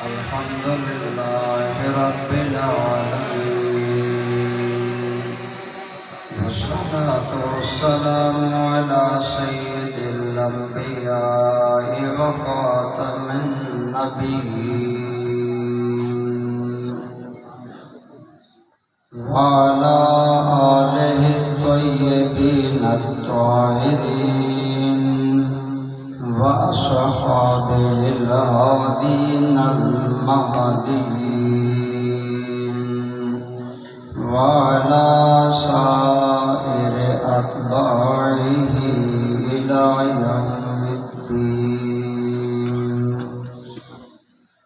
الحمد لله رب العالمين، والصلاة والسلام على سيد الأنبياء وخاتم النبيين، وعلى آله الطيبين الطاهرين وأصحابه الهادين المهديين، وعلى سائر أتباعه إلى يوم الدين.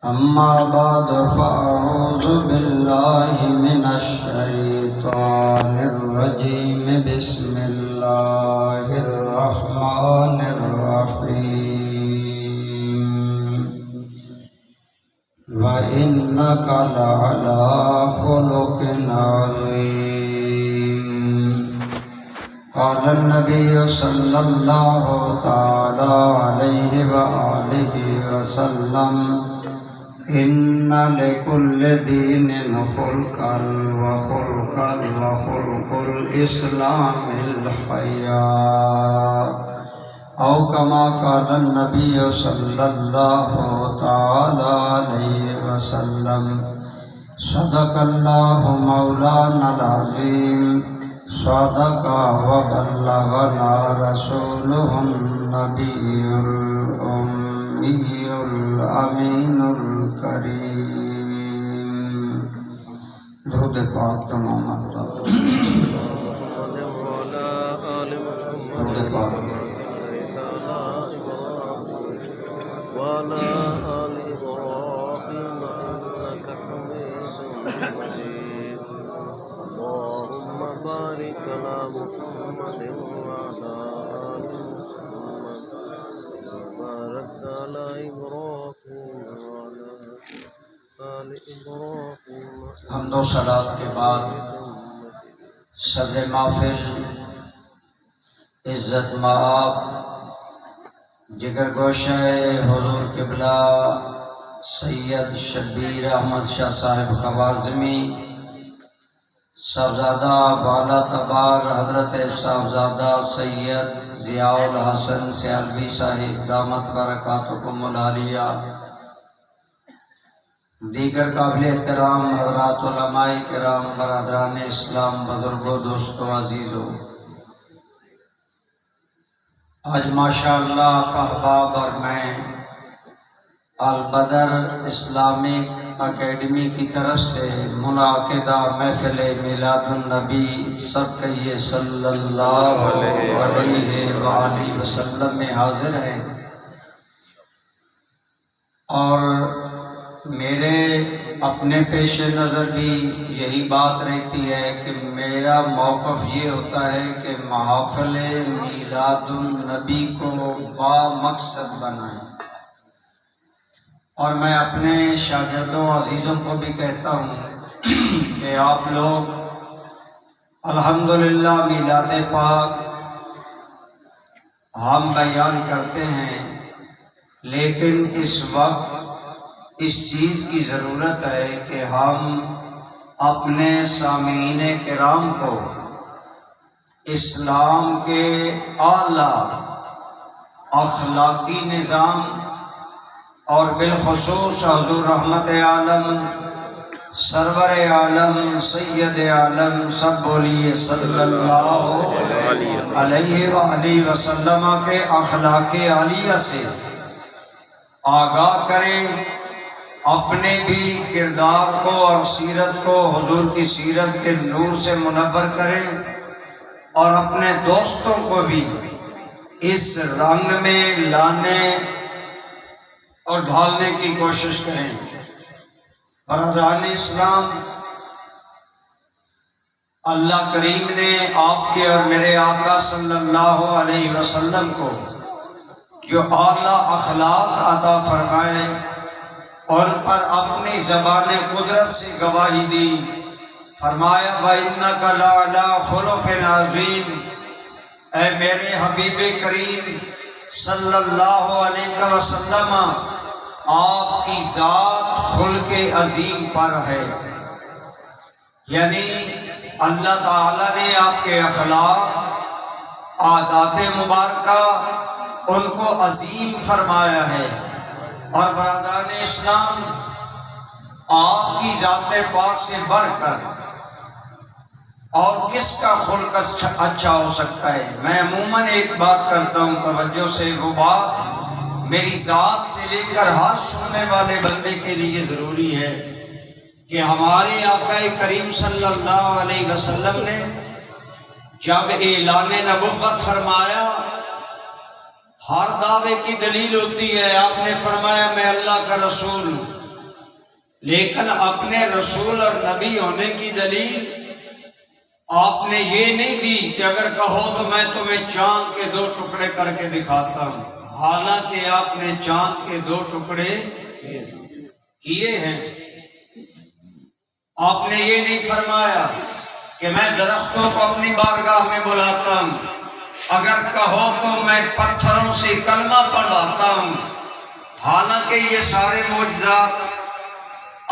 أما بعد، فأعوذ بالله من الشيطان الرجيم. بسم الله الرحمن الرحيم. وإنك لعلى خلق عظيم. قال النبي صلى الله تعالى عليه وآله وسلم: إن لكل دين خلقا وخلق الإسلام الحياء، أو كما قال النبي صلى الله تعالى عليه وسلم. صدق الله مولانا العظيم، صدق وبلغنا رسوله النبي الأمي الأمين الكريم. درود پاک تمام حضرات. درود پاک. وعلى آل إبراهيم إنك حميد مجيد. اللهم بارك على محمد وعلى آل محمد وبارك على إبراهيم وعلى آل إبراهيم. حمد و صلات کے بعد صدر محفل، عزت مآب، جگر گوشہ حضور قبلہ سید شبیر احمد شاہ صاحب خوازمی، صاحبزادہ بالا تبار حضرت صاحبزادہ سید ضیاء الحسن سیالوی صاحب دامت برکاتکم العالیہ، دیگر قابل احترام حضرات علماء کرام، برادران اسلام، بزرگوں، دوستوں، عزیزوں، آج ماشاءاللہ احباب اور میں البدر اسلامک اکیڈمی کی طرف سے منعقدہ محفل میلاد النبی، سب کہیے صلی اللہ علیہ وآلہ وسلم میں حاضر ہیں، اور میرے اپنے پیش نظر بھی یہی بات رہتی ہے کہ میرا موقف یہ ہوتا ہے کہ محافل میلاد النبی کو با مقصد بنائیں، اور میں اپنے شاگردوں عزیزوں کو بھی کہتا ہوں کہ آپ لوگ الحمدللہ میلاد پاک ہم بیان کرتے ہیں، لیکن اس وقت اس چیز کی ضرورت ہے کہ ہم اپنے سامعین کرام کو اسلام کے اعلیٰ اخلاقی نظام اور بالخصوص حضور رحمت عالم، سرور عالم، سید عالم، سب بولیے صلی اللہ علیہ وآلہ وسلم کے اخلاق عالیہ سے آگاہ کریں، اپنے بھی کردار کو اور سیرت کو حضور کی سیرت کے نور سے منور کریں، اور اپنے دوستوں کو بھی اس رنگ میں لانے اور ڈھالنے کی کوشش کریں۔ برادران اسلام، اللہ کریم نے آپ کے اور میرے آقا صلی اللہ علیہ وسلم کو جو اعلیٰ اخلاق عطا فرمائے، ان پر اپنی زبان قدرت سے گواہی دی، فرمایا وَإِنَّكَ لَعَلَىٰ خُلُقٍ عَظِيمٍ۔ اے میرے حبیب کریم صلی اللہ علیہ وسلم، آپ کی ذات خلق عظیم پر ہے، یعنی اللہ تعالیٰ نے آپ کے اخلاق، عادات مبارکہ ان کو عظیم فرمایا ہے۔ اور برادران اسلام، آپ کی ذات پاک سے بڑھ کر اور کس کا خلق اچھا ہو سکتا ہے؟ میں عموماً ایک بات کرتا ہوں توجہ سے، وہ بات میری ذات سے لے کر ہر سننے والے بندے کے لیے ضروری ہے کہ ہمارے آقا کریم صلی اللہ علیہ وسلم نے جب اعلان نبوت فرمایا، ہر دعوے کی دلیل ہوتی ہے۔ آپ نے فرمایا میں اللہ کا رسول ہوں، لیکن اپنے رسول اور نبی ہونے کی دلیل آپ نے یہ نہیں دی کہ اگر کہو تو میں تمہیں چاند کے 2 ٹکڑے کر کے دکھاتا ہوں، حالانکہ آپ نے چاند کے 2 ٹکڑے کیے ہیں۔ آپ نے یہ نہیں فرمایا کہ میں درختوں کو اپنی بارگاہ میں بلاتا ہوں، اگر کہو تو میں پتھروں سے کلمہ پڑھواتا ہوں، حالانکہ یہ سارے معجزات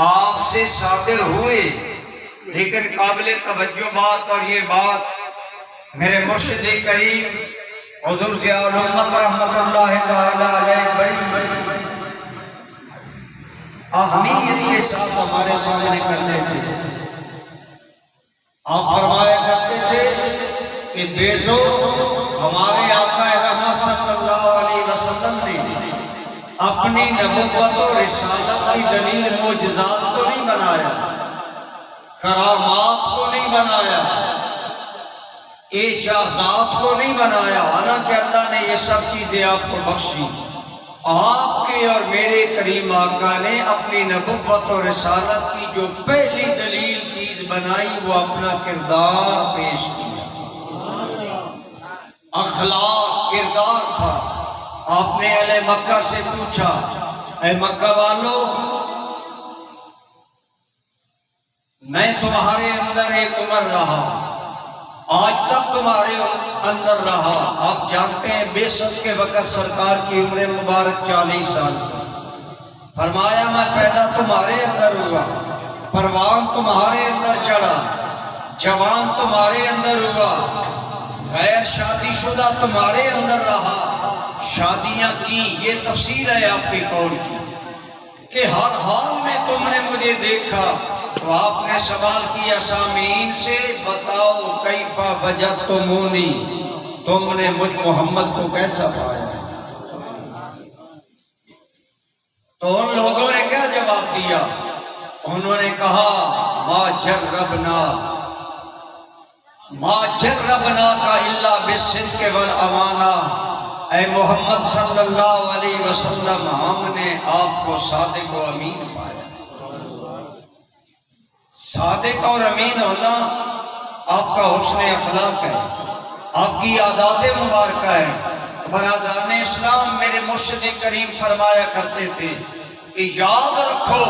آپ سے صادر ہوئے۔ لیکن قابل توجہ بات اور یہ بات میرے مرشد کریم حضور ضیاء الامت رحمۃ اللہ تعالی علیہ بڑی اہمیت کے ساتھ ہمارے سامنے کرتے تھے۔ آپ فرمایا کرتے تھے کہ بیٹو، ہمارے آقا رحمت صلی اللہ علیہ وسلم نے اپنی نبوت و رسالت کی دلیل معجزات کو نہیں بنایا، کرامات کو نہیں بنایا، اعجازات کو نہیں بنایا، حالانکہ اللہ نے یہ سب چیزیں آپ کو بخشی۔ آپ کے اور میرے کریم آقا نے اپنی نبوت و رسالت کی جو پہلی دلیل چیز بنائی وہ اپنا کردار پیش کیا، اخلاق، کردار تھا۔ آپ نے اہل مکہ سے پوچھا، اے مکہ والو، میں تمہارے اندر ایک عمر رہا، آج تک تمہارے اندر رہا۔ آپ جانتے ہیں بعثت کے وقت سرکار کی عمر مبارک 40 سال تھی۔ فرمایا میں پیدا تمہارے اندر ہوا، پروان تمہارے اندر چڑھا، جوان تمہارے اندر ہوا، غیر شادی شدہ تمہارے اندر رہا، شادیاں کی۔ یہ تفسیر ہے آپ کے قول کی کہ ہر حال میں تم نے مجھے دیکھا۔ تو آپ نے سوال کیا سامعین سے، بتاؤ کیفا وجدتمونی، تم نے مجھ محمد کو کیسا پایا؟ تو ان لوگوں نے کیا جواب دیا؟ انہوں نے کہا ما جربنا کا الا بالصدق والامانہ، اے محمد صلی اللہ علیہ وسلم، ہم نے آپ کو صادق و امین پایا۔ صادق اور امین ہونا آپ کا حسن اخلاق ہے، آپ کی عادات مبارکہ ہے۔ برادران اسلام، میرے مرشد کریم فرمایا کرتے تھے کہ یاد رکھو،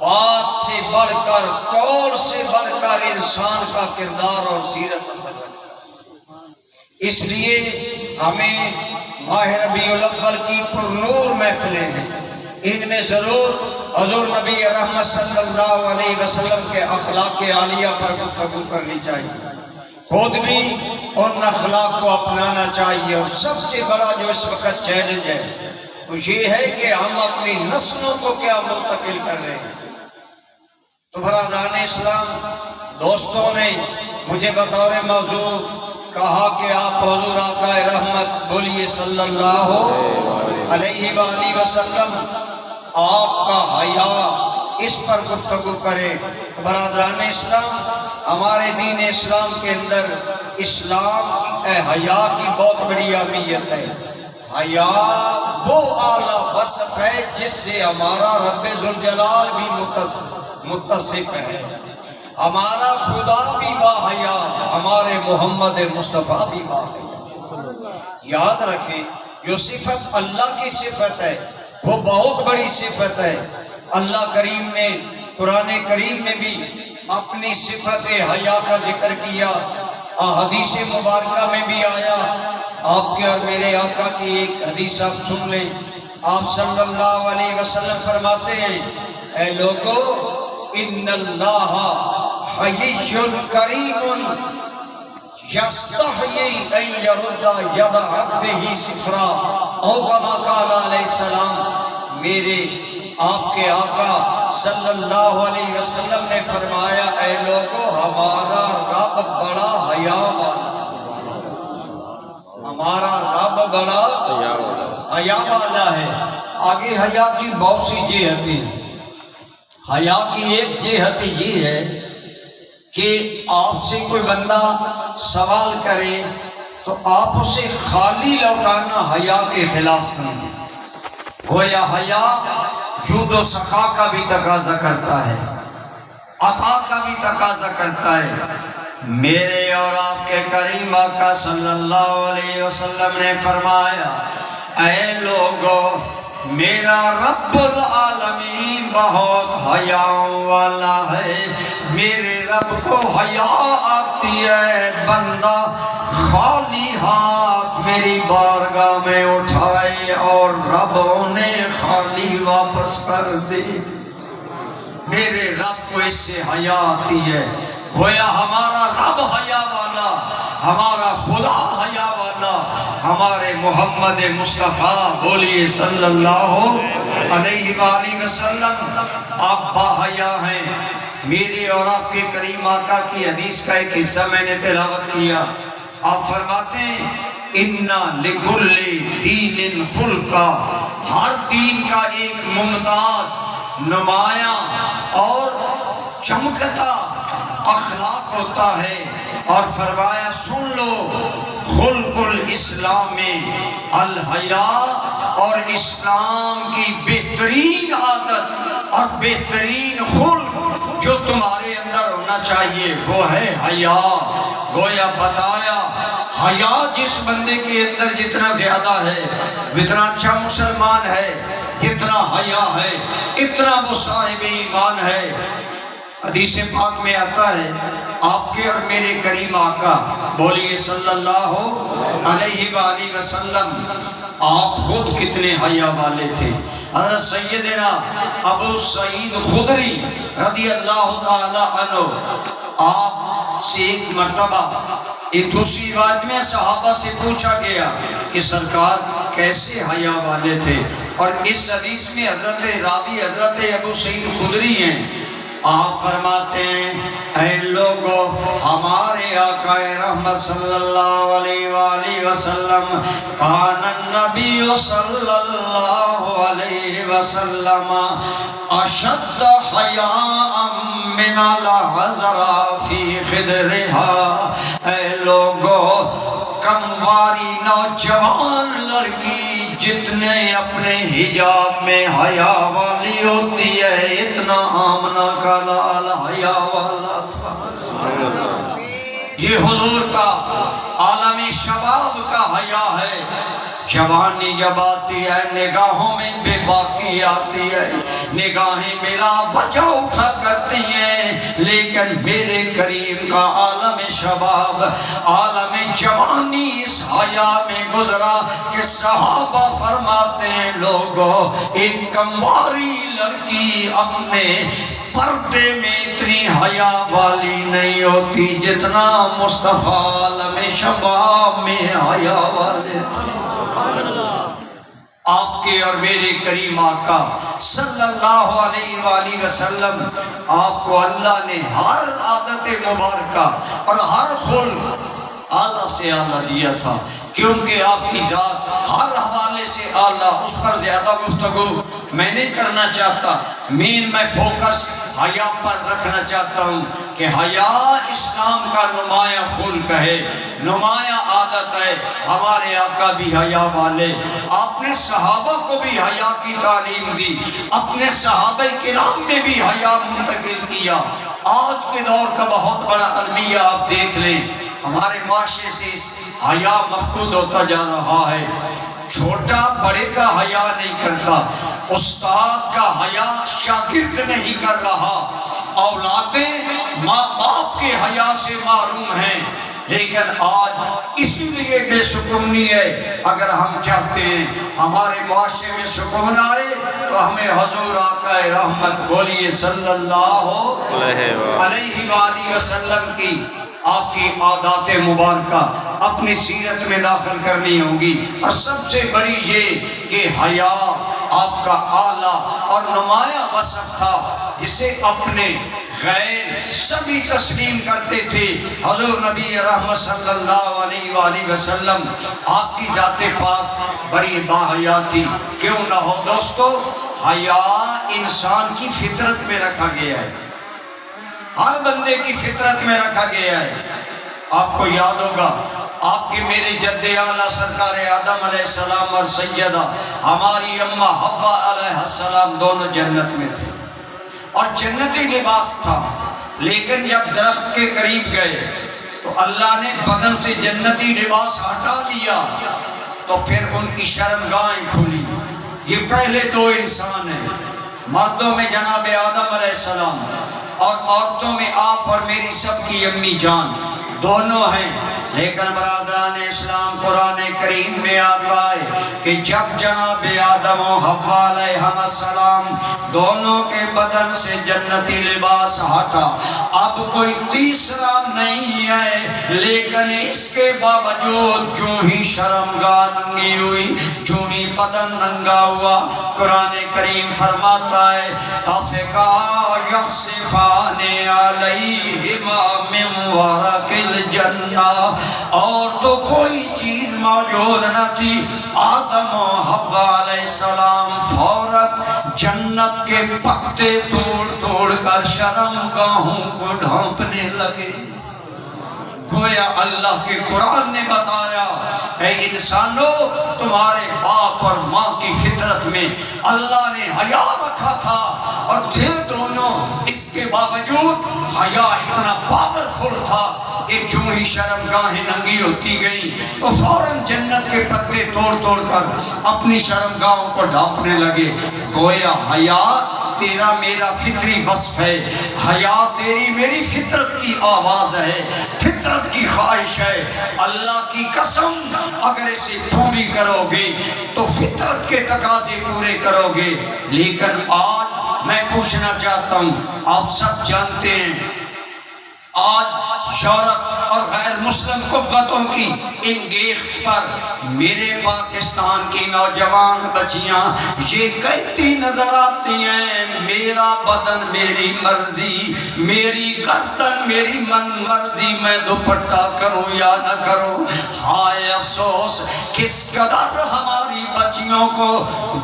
بات سے بڑھ کر، قول سے بڑھ کر انسان کا کردار اور سیرت اثر رکھتا ہے۔ اس لیے ہمیں ماہ ربیع الاول کی پرنور محفلیں ہیں، ان میں ضرور حضور نبی رحمت صلی اللہ علیہ وسلم کے اخلاق عالیہ پر گفتگو کرنی چاہیے، خود بھی ان اخلاق کو اپنانا چاہیے۔ اور سب سے بڑا جو اس وقت چیلنج ہے وہ یہ ہے کہ ہم اپنی نسلوں کو کیا منتقل کر رہے ہیں۔ تو برادران اسلام، دوستوں نے مجھے بطور موضوع کہا کہ آپ حضور آقا رحمت بولیے صلی اللہ علیہ وآلہ وسلم، آپ کا حیا، اس پر گفتگو کریں۔ برادران اسلام، ہمارے دین اسلام کے اندر اسلام حیا کی بہت بڑی اہمیت ہے۔ حیا وہ اعلیٰ وصف ہے جس سے ہمارا رب ذوالجلال بھی متصف ہے، ہمارا خدا بھی باحیا، ہمارے محمد مصطفیٰ بھی باحیا۔ یاد رکھیں، جو صفت اللہ کی صفت ہے وہ بہت بڑی صفت ہے۔ اللہ کریم نے قرآن کریم میں بھی اپنی صفت حیا کا ذکر کیا، حدیث مبارکہ میں بھی آیا۔ آپ کے اور میرے آقا کی ایک حدیث آپ سن لیں، آپ صلی اللہ علیہ وسلم فرماتے ہیں اے لوگو ان اللہ حیی کریم یستحیی ان یرد ید عبدہ صفرا او کما قال علیہ السلام۔ میرے آپ کے آقا صلی اللہ علیہ وسلم نے فرمایا اے لوگو ہمارا رب بڑا حیا والا، ہمارا رب بڑا حیا والا ہے۔ آگے حیا کی بہت سی جہتیں ہیں۔ حیا کی ایک جہت یہ ہے کہ آپ سے کوئی بندہ سوال کرے تو آپ اسے خالی لوٹانا حیا کے خلاف سمجھیں۔ گویا حیا جود و سخا کا بھی تقاضا کرتا ہے، عطا کا بھی تقاضا کرتا ہے۔ میرے اور آپ کے کریم آقا صلی اللہ علیہ وسلم نے فرمایا اے لوگو میرا رب العالمین بہت حیا والا ہے، میرے رب کو حیا آتی ہے بندہ خالی ہاتھ میری بارگاہ میں اٹھائے اور رب انہیں خالی واپس کر دے۔ میرے رب کو اس سے حیا آتی ہے۔ گویا ہمارا رب حیا والا، ہمارا خدا حیا والا، ہمارے محمد مصطفیٰ بولیے صلی اللہ علیہ وآلہ وسلم آپ باحیا ہیں۔ میرے اور آپ کے کریم آقا کی حدیث کا ایک حصہ میں نے تلاوت کیا۔ آپ فرماتے ہیں اِنَّ لِكُلِّ دِینٍ خُلْقًا، ہر دین کا ایک ممتاز، نمایاں اور چمکتا اخلاق ہوتا ہے۔ اور فرمایا سن لو خلق الاسلام الحیا، اور اسلام کی بہترین عادت اور بہترین خلق جو تمہارے اندر ہونا چاہیے وہ ہے حیا۔ گویا بتایا حیا جس بندے کے اندر جتنا زیادہ ہے اتنا اچھا مسلمان ہے، جتنا حیا ہے اتنا وہ صاحب ایمان ہے۔ حدیث پاک میں آتا ہے آپ کے اور میرے کریم آقا بولیے صلی اللہ علیہ وآلہ وسلم آپ خود کتنے حیا والے تھے۔ حضرت سیدنا ابو سعید خدری رضی اللہ تعالی عنہ آپ سے ایک مرتبہ ایک دوسری روایت میں صحابہ سے پوچھا گیا کہ سرکار کیسے حیا والے تھے، اور اس حدیث میں حضرت راوی حضرت ابو سعید خدری ہیں۔ آپ فرماتے ہیں اے لوگو ہمارے آقا رحمت صلی اللہ علیہ وآلہ وسلم کان النبی صلی اللہ علیہ وسلم اشد حیاء من العذراء فی خدرها۔ اے لوگو کمواری نوجوان لڑکی جتنے اپنے حجاب میں حیا والی ہوتی ہے اتنا آمنہ کا لال حیا والا تھا۔ یہ حضور کا عالم شباب کا حیا ہے۔ جوانی جب آتی ہے نگاہوں میں بے باکی آتی ہے، نگاہیں بلا وجہ اٹھا کرتی ہیں، لیکن میرے کریم کا عالم شباب عالم جوانی اس حیا میں گزرا کہ صحابہ فرماتے ہیں لوگوں ایک کمواری لڑکی اپنے پردے میں اتنی حیا والی نہیں ہوتی جتنا مصطفیٰ عالم شباب میں حیا والے تھے۔ آپ کے اور میرے کریم آقا صلی اللہ علیہ وآلہ وسلم آپ کو اللہ نے ہر عادت مبارکہ اور ہر خلق اعلیٰ سے اعلیٰ دیا تھا، کیونکہ آپ کی ذات ہر حوالے سے اعلیٰ، اس پر زیادہ گفتگو میں نہیں کرنا چاہتا۔ میں فوکس حیا پر رکھنا چاہتا ہوں کہ حیا اسلام کا نمایاں خلق ہے، نمایاں عادت ہے۔ ہمارے آقا بھی حیا والے، آپ نے صحابہ کو بھی حیا کی تعلیم دی، اپنے صحابہ کرام نے بھی حیا منتقل کیا۔ آج کے دور کا بہت بڑا المیہ آپ دیکھ لیں، ہمارے معاشرے سے حیا مفقود ہوتا جا رہا ہے۔ چھوٹا بڑے کا حیا نہیں کرتا، استاد کا حیا شاگرد نہیں کر رہا، اولادیں ماں باپ کے حیا سے محروم ہیں۔ لیکن آج اسی لیے بے سکونی ہے۔ اگر ہم چاہتے ہیں ہمارے معاشرے میں سکون آئے تو ہمیں حضور آقا رحمت بولیے صلی اللہ علیہ وآلہ وسلم کی آپ کی عادات مبارکہ اپنی سیرت میں داخل کرنی ہوگی۔ اور سب سے بڑی یہ کہ حیا آپ کا اعلیٰ اور نمایاں وصف تھا جسے اپنے غیر سبھی تسلیم کرتے تھے۔ حضور نبی رحمت صلی اللہ علیہ وآلہ وسلم آپ کی ذات پاک بڑی باحیا تھی۔ کیوں نہ ہو دوستو، حیا انسان کی فطرت میں رکھا گیا ہے، ہر بندے کی فطرت میں رکھا گیا ہے۔ آپ کو یاد ہوگا آپ کے میرے جد اعلیٰ سرکار آدم علیہ السلام اور سیدہ ہماری اماں حوا علیہ السلام دونوں جنت میں تھے اور جنتی لباس تھا، لیکن جب درخت کے قریب گئے تو اللہ نے بدن سے جنتی لباس ہٹا لیا تو پھر ان کی شرمگاہیں کھلی۔ یہ پہلے دو انسان ہیں، مردوں میں جناب آدم علیہ السلام اور عورتوں میں آپ اور میری سب کی امی جان دونوں ہیں۔ لیکن برادران اسلام قرآن کریم میں آتا ہے کہ جب جناب آدم و حوا علیہ السلام دونوں کے بدن سے جنتی لباس ہٹا، اب کوئی تیسرا نہیں ہے، لیکن اس کے باوجود جو ہی شرمگاہ ننگی ہوئی، جو ہی بدن ننگا ہوا، قرآن کریم فرماتا ہے تَفِقَا يَخْصِفَانِ عَلَيْهِمَا مِنْ وَرَقِ الْجَنَّةِ، اور تو کوئی چیز موجود نہ تھی، آدم و حوا علیہ السلام فوراً جنت کے پتے توڑ توڑ کر شرمگاہوں کو ڈھانپنے لگے۔ گویا اللہ کے قرآن نے بتایا اے انسانوں، تمہارے باپ اور ماں کی فطرت میں اللہ نے حیا رکھا تھا اور تھے دونوں، اس کے باوجود حیا اتنا پاورفل تھا کہ جو ہی شرمگاہیں ننگی ہوتی گئیں تو فوراً جنت کے پتے توڑ توڑ کر اپنی شرمگاہوں کو ڈھانپنے لگے۔ گویا حیا تیرا میرا فطری وصف ہے، حیا تیری میری فطرت کی آواز ہے، فطرت کی خواہش ہے۔ اللہ کی قسم اگر اسے پوری کرو گے تو فطرت کے تقاضے پورے کرو گے۔ لیکن آج میں پوچھنا چاہتا ہوں، آپ سب جانتے ہیں آج یورپ اور غیر مسلم قوتوں کی انگیخت پر میرے پاکستان کی نوجوان بچیاں یہ کہتی نظر آتی ہیں، میرا بدن میری مرضی، میری گردن میری من مرضی، میں دوپٹہ کروں یا نہ کروں۔ ہائے افسوس، کس قدر ہماری بچیوں کو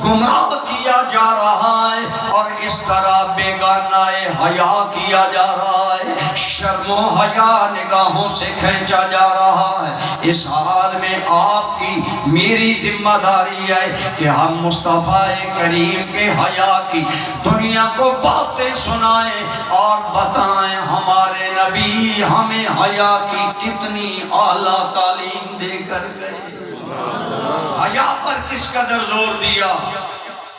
گمراہ کیا جا رہا ہے اور اس طرح بیگانہ حیا کیا جا رہا ہے، شرم و حیا نگاہوں سے کھینچا جا رہا ہے۔ اس حال میں آپ کی میری ذمہ داری ہے کہ ہم مصطفیٰ کریم کے حیا کی دنیا کو باتیں سنائیں اور بتائیں ہمارے نبی ہمیں حیا کی کتنی اعلیٰ تعلیم دے کر گئے۔ حیا پر کس قدر زور دیا،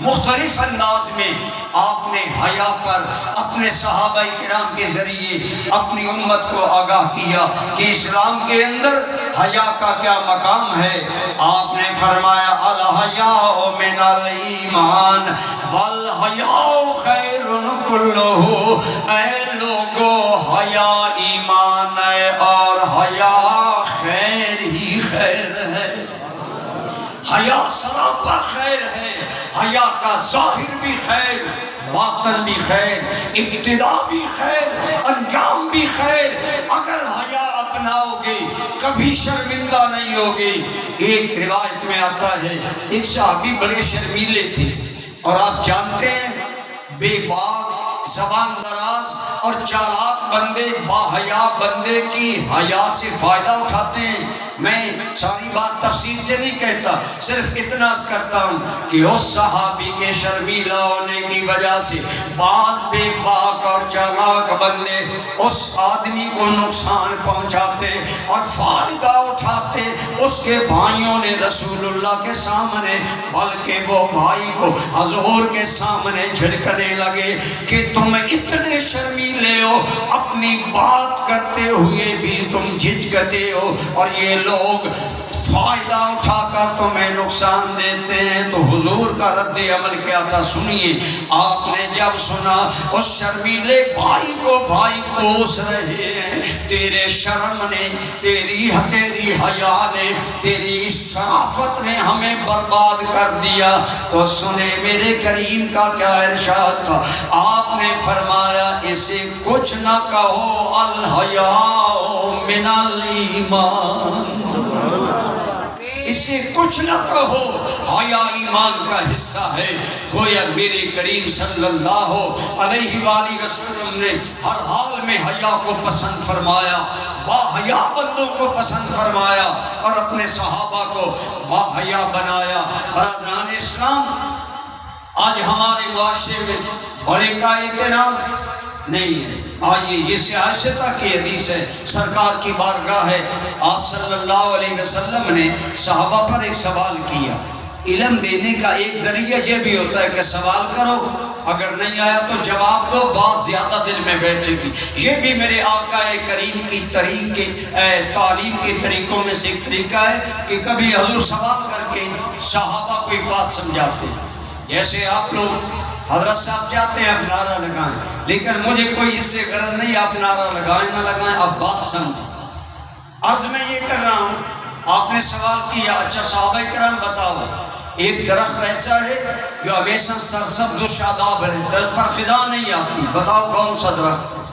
مختلف انداز میں آپ نے حیا پر اپنے صحابہ کرام کے ذریعے اپنی امت کو آگاہ کیا کہ اسلام کے اندر حیا کا کیا مقام ہے۔ آپ نے فرمایا الحیاء من الایمان والحیاء خیر کلہ، اے لوگو حیا ایمان ہے اور حیا خیر ہی خیر ہے، حیا سراپا خیر ہے۔ حیا کا ظاہر بھی خیر، باطن بھی خیر، ابتدا بھی خیر، انجام بھی خیر۔ اگر حیا اپناؤ گے کبھی شرمندہ نہیں ہوگے۔ ایک روایت میں آتا ہے ایک صحابی بڑے شرمیلے تھے اور آپ جانتے ہیں بے باک، زبان دراز اور چالاک بندے، باحیا بندے کی حیا سے فائدہ اٹھاتے ہیں۔ میں ساری بات تفصیل سے نہیں کہتا، صرف اتنا کرتا ہوں کہ اس صحابی کے شرمیلا ہونے کی وجہ سے بعض بے باک اور چالاک بندے اس آدمی کو نقصان پہنچاتے اور فائدہ اٹھاتے۔ اس کے بھائیوں نے رسول اللہ کے سامنے، بلکہ وہ بھائی کو حضور کے سامنے جھڑکنے لگے کہ تم اتنے شرمیلے ہو، اپنی بات کرتے ہوئے بھی تم جھجکتے ہو، اور یہ لوگ فائدہ اٹھا کر تمہیں نقصان دیتے ہیں۔ تو حضور کا رد عمل کیا تھا سنیے۔ آپ نے جب سنا اس شرمیلے بھائی کو بھائی کوس رہے ہیں، تیرے شرم نے، تیری حیا نے، تیری اس شرافت نے ہمیں برباد کر دیا، تو سنے میرے کریم کا کیا ارشاد تھا۔ آپ نے فرمایا اسے کچھ نہ کہو، الحیاء من الایمان، اسے کچھ نہ کہو، حیا ایمان کا حصہ ہے۔ گویا میرے کریم صلی اللہ علیہ وآلہ وسلم نے ہر حال میں حیا کو پسند فرمایا، با حیا بندوں کو پسند فرمایا، اور اپنے صحابہ کو با حیا بنایا۔ برادران اسلام، آج ہمارے معاشرے میں بڑے کا احترام نہیں ہے۔ آئیے، یہ سیاستہ کی حدیث ہے، سرکار کی بارگاہ ہے، آپ صلی اللہ علیہ وسلم نے صحابہ پر ایک سوال کیا۔ علم دینے کا ایک ذریعہ یہ بھی ہوتا ہے کہ سوال کرو، اگر نہیں آیا تو جواب دو، بات زیادہ دل میں بیٹھے گی۔ یہ بھی میرے آقا کریم کی تعلیم کے طریقوں میں سے ایک طریقہ ہے کہ کبھی حضور سوال کر کے صحابہ کو ایک بات سمجھاتے ہیں۔ جیسے آپ لوگ حضرت صاحب چاہتے ہیں آپ نعرہ لگائیں، لیکن مجھے کوئی اس سے غرض نہیں آپ نعرہ لگائیں نہ لگائیں، آپ بات سمجھیں۔ عرض میں یہ کر رہا ہوں، آپ نے سوال کیا، اچھا صحابہ کرام بتاؤ، ایک درخت ایسا ہے جو ہمیشہ سرسبز و شاداب ہے، درخت پر خزاں نہیں آتی، بتاؤ کون سا درخت ہے؟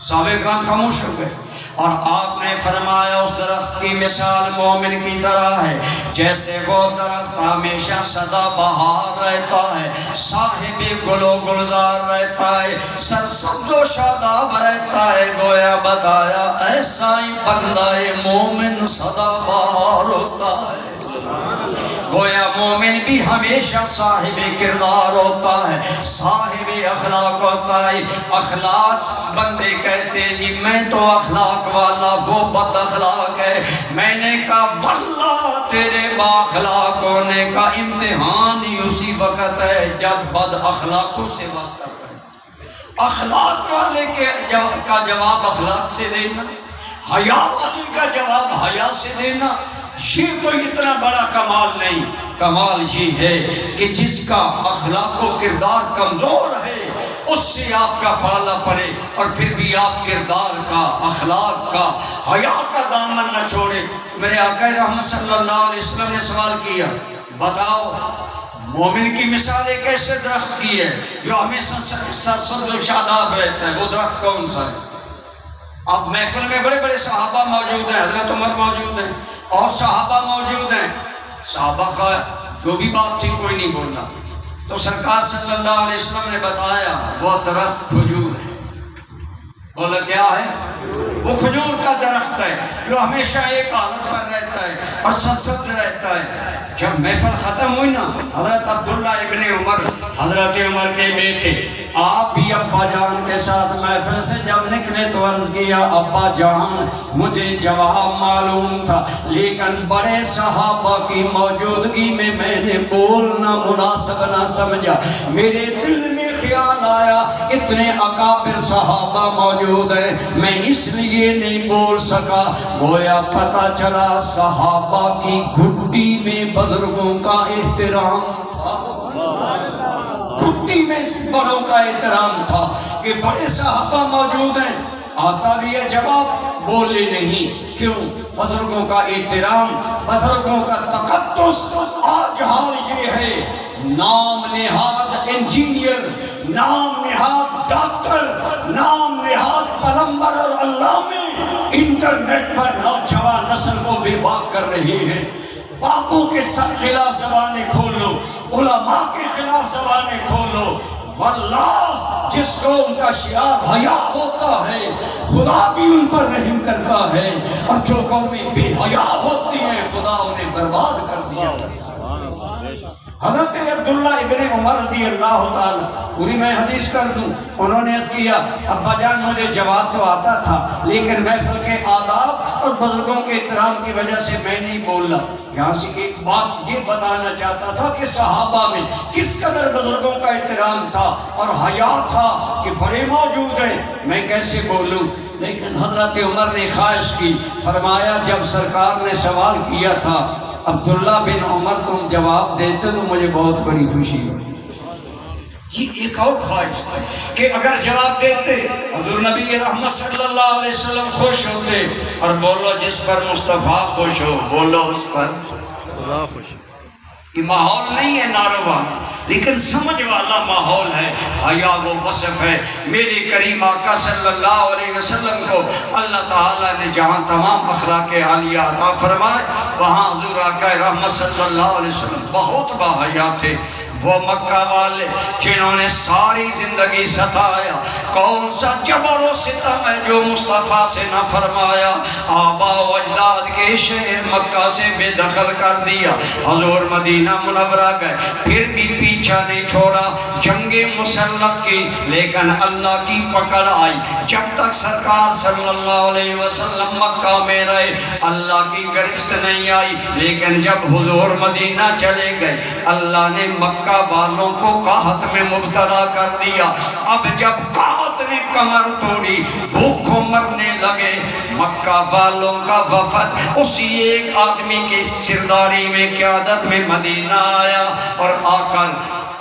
صحابہ کرام خاموش ہو گئے، اور آپ نے فرمایا اس درخت کی مثال مومن کی طرح ہے، جیسے وہ درخت ہمیشہ سدا بہار رہتا ہے، صاحب گل و گلزار رہتا ہے، سرسبز و شاداب رہتا ہے۔ گویا بتایا ایسا ہی بندہ مومن سدا بہار ہوتا ہے۔ گویا مومن بھی ہمیشہ صاحب کردار ہوتا ہے، صاحب اخلاق ہوتا ہے۔ اخلاق بندے کہتے ہیں جی میں تو اخلاق والا، وہ بد اخلاق ہے۔ میں نے کہا واللہ تیرے با اخلاق ہونے کا امتحان ہی اسی وقت ہے جب بد اخلاقوں سے واسطہ کرے۔ اخلاق والے کا جواب اخلاق سے دینا، حیا والے کا جواب حیا سے دینا، یہ کوئی اتنا بڑا کمال نہیں۔ کمال یہ ہے کہ جس کا اخلاق و کردار کمزور ہے اس سے آپ کا پالا پڑے، اور پھر بھی آپ کردار کا، اخلاق کا، حیا کا دامن نہ چھوڑے۔ میرے آقا رحمت صلی اللہ علیہ وسلم نے سوال کیا، بتاؤ مومن کی مثال ایک ایسے درخت کی ہے جو ہمیشہ سرسبز و شاداب رہتا ہے، وہ درخت کون سا ہے؟ اب محفل میں بڑے بڑے صحابہ موجود ہیں، حضرت عمر موجود ہیں اور صحابہ موجود ہیں، صحابہ کا جو بھی بات تھی کوئی نہیں بولنا، تو سرکار صلی اللہ علیہ وسلم نے بتایا وہ درخت کھجور ہے۔ بولا کیا ہے؟ وہ کھجور کا درخت ہے جو ہمیشہ ایک حالت پر رہتا ہے اور سرسبز رہتا ہے۔ جب محفل ختم ہوئی نا، حضرت عبداللہ ابن عمر، حضرت عمر کے بیٹے، آپ بھی ابا جان کے ساتھ محفل سے جب نکلے تو عرض کیا ابا جان مجھے جواب معلوم تھا، لیکن بڑے صحابہ کی موجودگی میں نے بولنا مناسب نہ سمجھا۔ میرے دل میں خیال آیا اتنے اکابر صحابہ موجود ہیں، میں اس لیے نہیں بول سکا۔ گویا پتہ چلا صحابہ کی گھٹی میں بزرگوں کا احترام تھا، گھٹی میں بڑوں کا احترام تھا کہ بڑے صحابہ موجود ہیں۔ آتا بھی ہے جواب، بولے نہیں، کیوں؟ بزرگوں کا احترام، بزرگوں کا تقدس۔ آج حال یہ ہے، نام نہاد انجینئر، نام نہاد ڈاکٹر، نام نہاد پلمبر اور علامے انٹرنیٹ پر نوجوان نسل کو بے باک کر رہے ہیں۔ باپوں کے خلاف زبانیں کھولو، علماء کے خلاف زبانیں کھولو، واللہ جس قوم کا شعار حیا ہوتا ہے خدا بھی ان پر رحم کرتا ہے، اور جو قومیں بے حیا ہوتی ہیں خدا انہیں برباد کر دیا کرتا ہے۔ حضرت عبداللہ ابن عمر رضی اللہ تعالیٰ، پوری میں حدیث کر دوں، انہوں نے اس کیا ابا جان مجھے جواب تو آتا تھا لیکن محفل کے آداب اور بزرگوں کے احترام کی وجہ سے میں نہیں بولنا۔ یہاں سے ایک بات یہ بتانا چاہتا تھا کہ صحابہ میں کس قدر بزرگوں کا احترام تھا اور حیا تھا کہ بڑے موجود ہیں، میں کیسے بولوں۔ لیکن حضرت عمر نے خواہش کی، فرمایا جب سرکار نے سوال کیا تھا عبداللہ بن عمر تم جواب دیتے تو مجھے بہت بڑی خوشی ہوئی۔ یہ ایک اور خواہش تھا کہ اگر جواب دیتے حضور نبی رحمت صلی اللہ علیہ وسلم خوش ہوتے، اور بولو جس پر مصطفیٰ خوش ہو، بولو اس پر اللہ خوش۔ یہ ماحول نہیں ہے ناروان، لیکن سمجھ والا ماحول ہے۔ حیا وہ وصف ہے میرے کریم آقا صلی اللہ علیہ وسلم کو اللہ تعالیٰ نے جہاں تمام اخلاق عالیہ عطا فرمائے، وہاں حضور آقا رحمت صلی اللہ علیہ وسلم بہت باحیا تھے۔ وہ مکہ والے جنہوں نے ساری زندگی ستایا، کون سا جبر و ستم ہے جو مصطفیٰ سے نہ فرمایا، آبا و اجداد کے شہر مکہ سے بے دخل کر دیا، حضور مدینہ منورہ گئے، پھر بھی پیچھا نہیں چھوڑا، جنگ مسلط کی، لیکن اللہ کی پکڑ آئی۔ جب تک سرکار صلی اللہ علیہ وسلم مکہ میں رہے اللہ کی گرفت نہیں آئی، لیکن جب حضور مدینہ چلے گئے اللہ نے مکہ والوں کو قحط میں مبتلا کر دیا۔ اب جب قحط نے کمر توڑی، بھوکوں مرنے لگے، مکہ والوں کا وفد اسی ایک آدمی کی سرداری میں قیادت میں مدینہ آیا، اور آ کر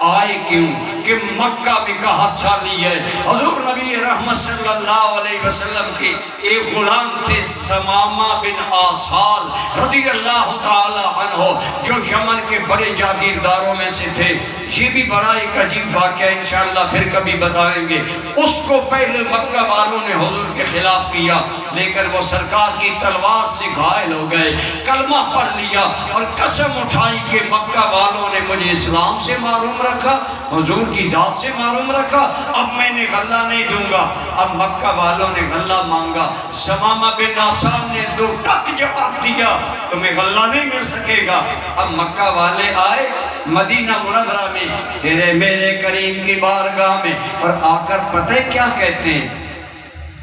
آئے کیوں کہ مکہ بھی قحط سالی ہے۔ حضور نبی رحمت صلی اللہ علیہ وسلم کی ایک غلام تھے سمامہ بن آسال رضی اللہ تعالی عنہ، جو یمن کے بڑے جاگیرداروں میں سے تھے۔ یہ بھی بڑا ایک عجیب واقعہ انشاءاللہ پھر کبھی بتائیں گے۔ اس کو پہلے مکہ والوں نے حضور کے خلاف کیا، لیکن وہ سرکار کی تلوار سے گھائل ہو گئے، کلمہ پڑھ لیا اور قسم اٹھائی کہ مکہ والوں نے مجھے اسلام سے معروم رکھا، حضور کی ذات سے معروم رکھا، اب میں نے غلہ نہیں دوں گا۔ اب مکہ والوں نے غلہ مانگا، سمامہ بن آسال نے دو ٹک جواب دیا، تمہیں غلہ نہیں مل سکے گا۔ اب مکہ والے آئے مدینہ منورہ میں تیرے میرے کریم کی بارگاہ میں، اور آ کر پتہ کیا کہتے ہیں؟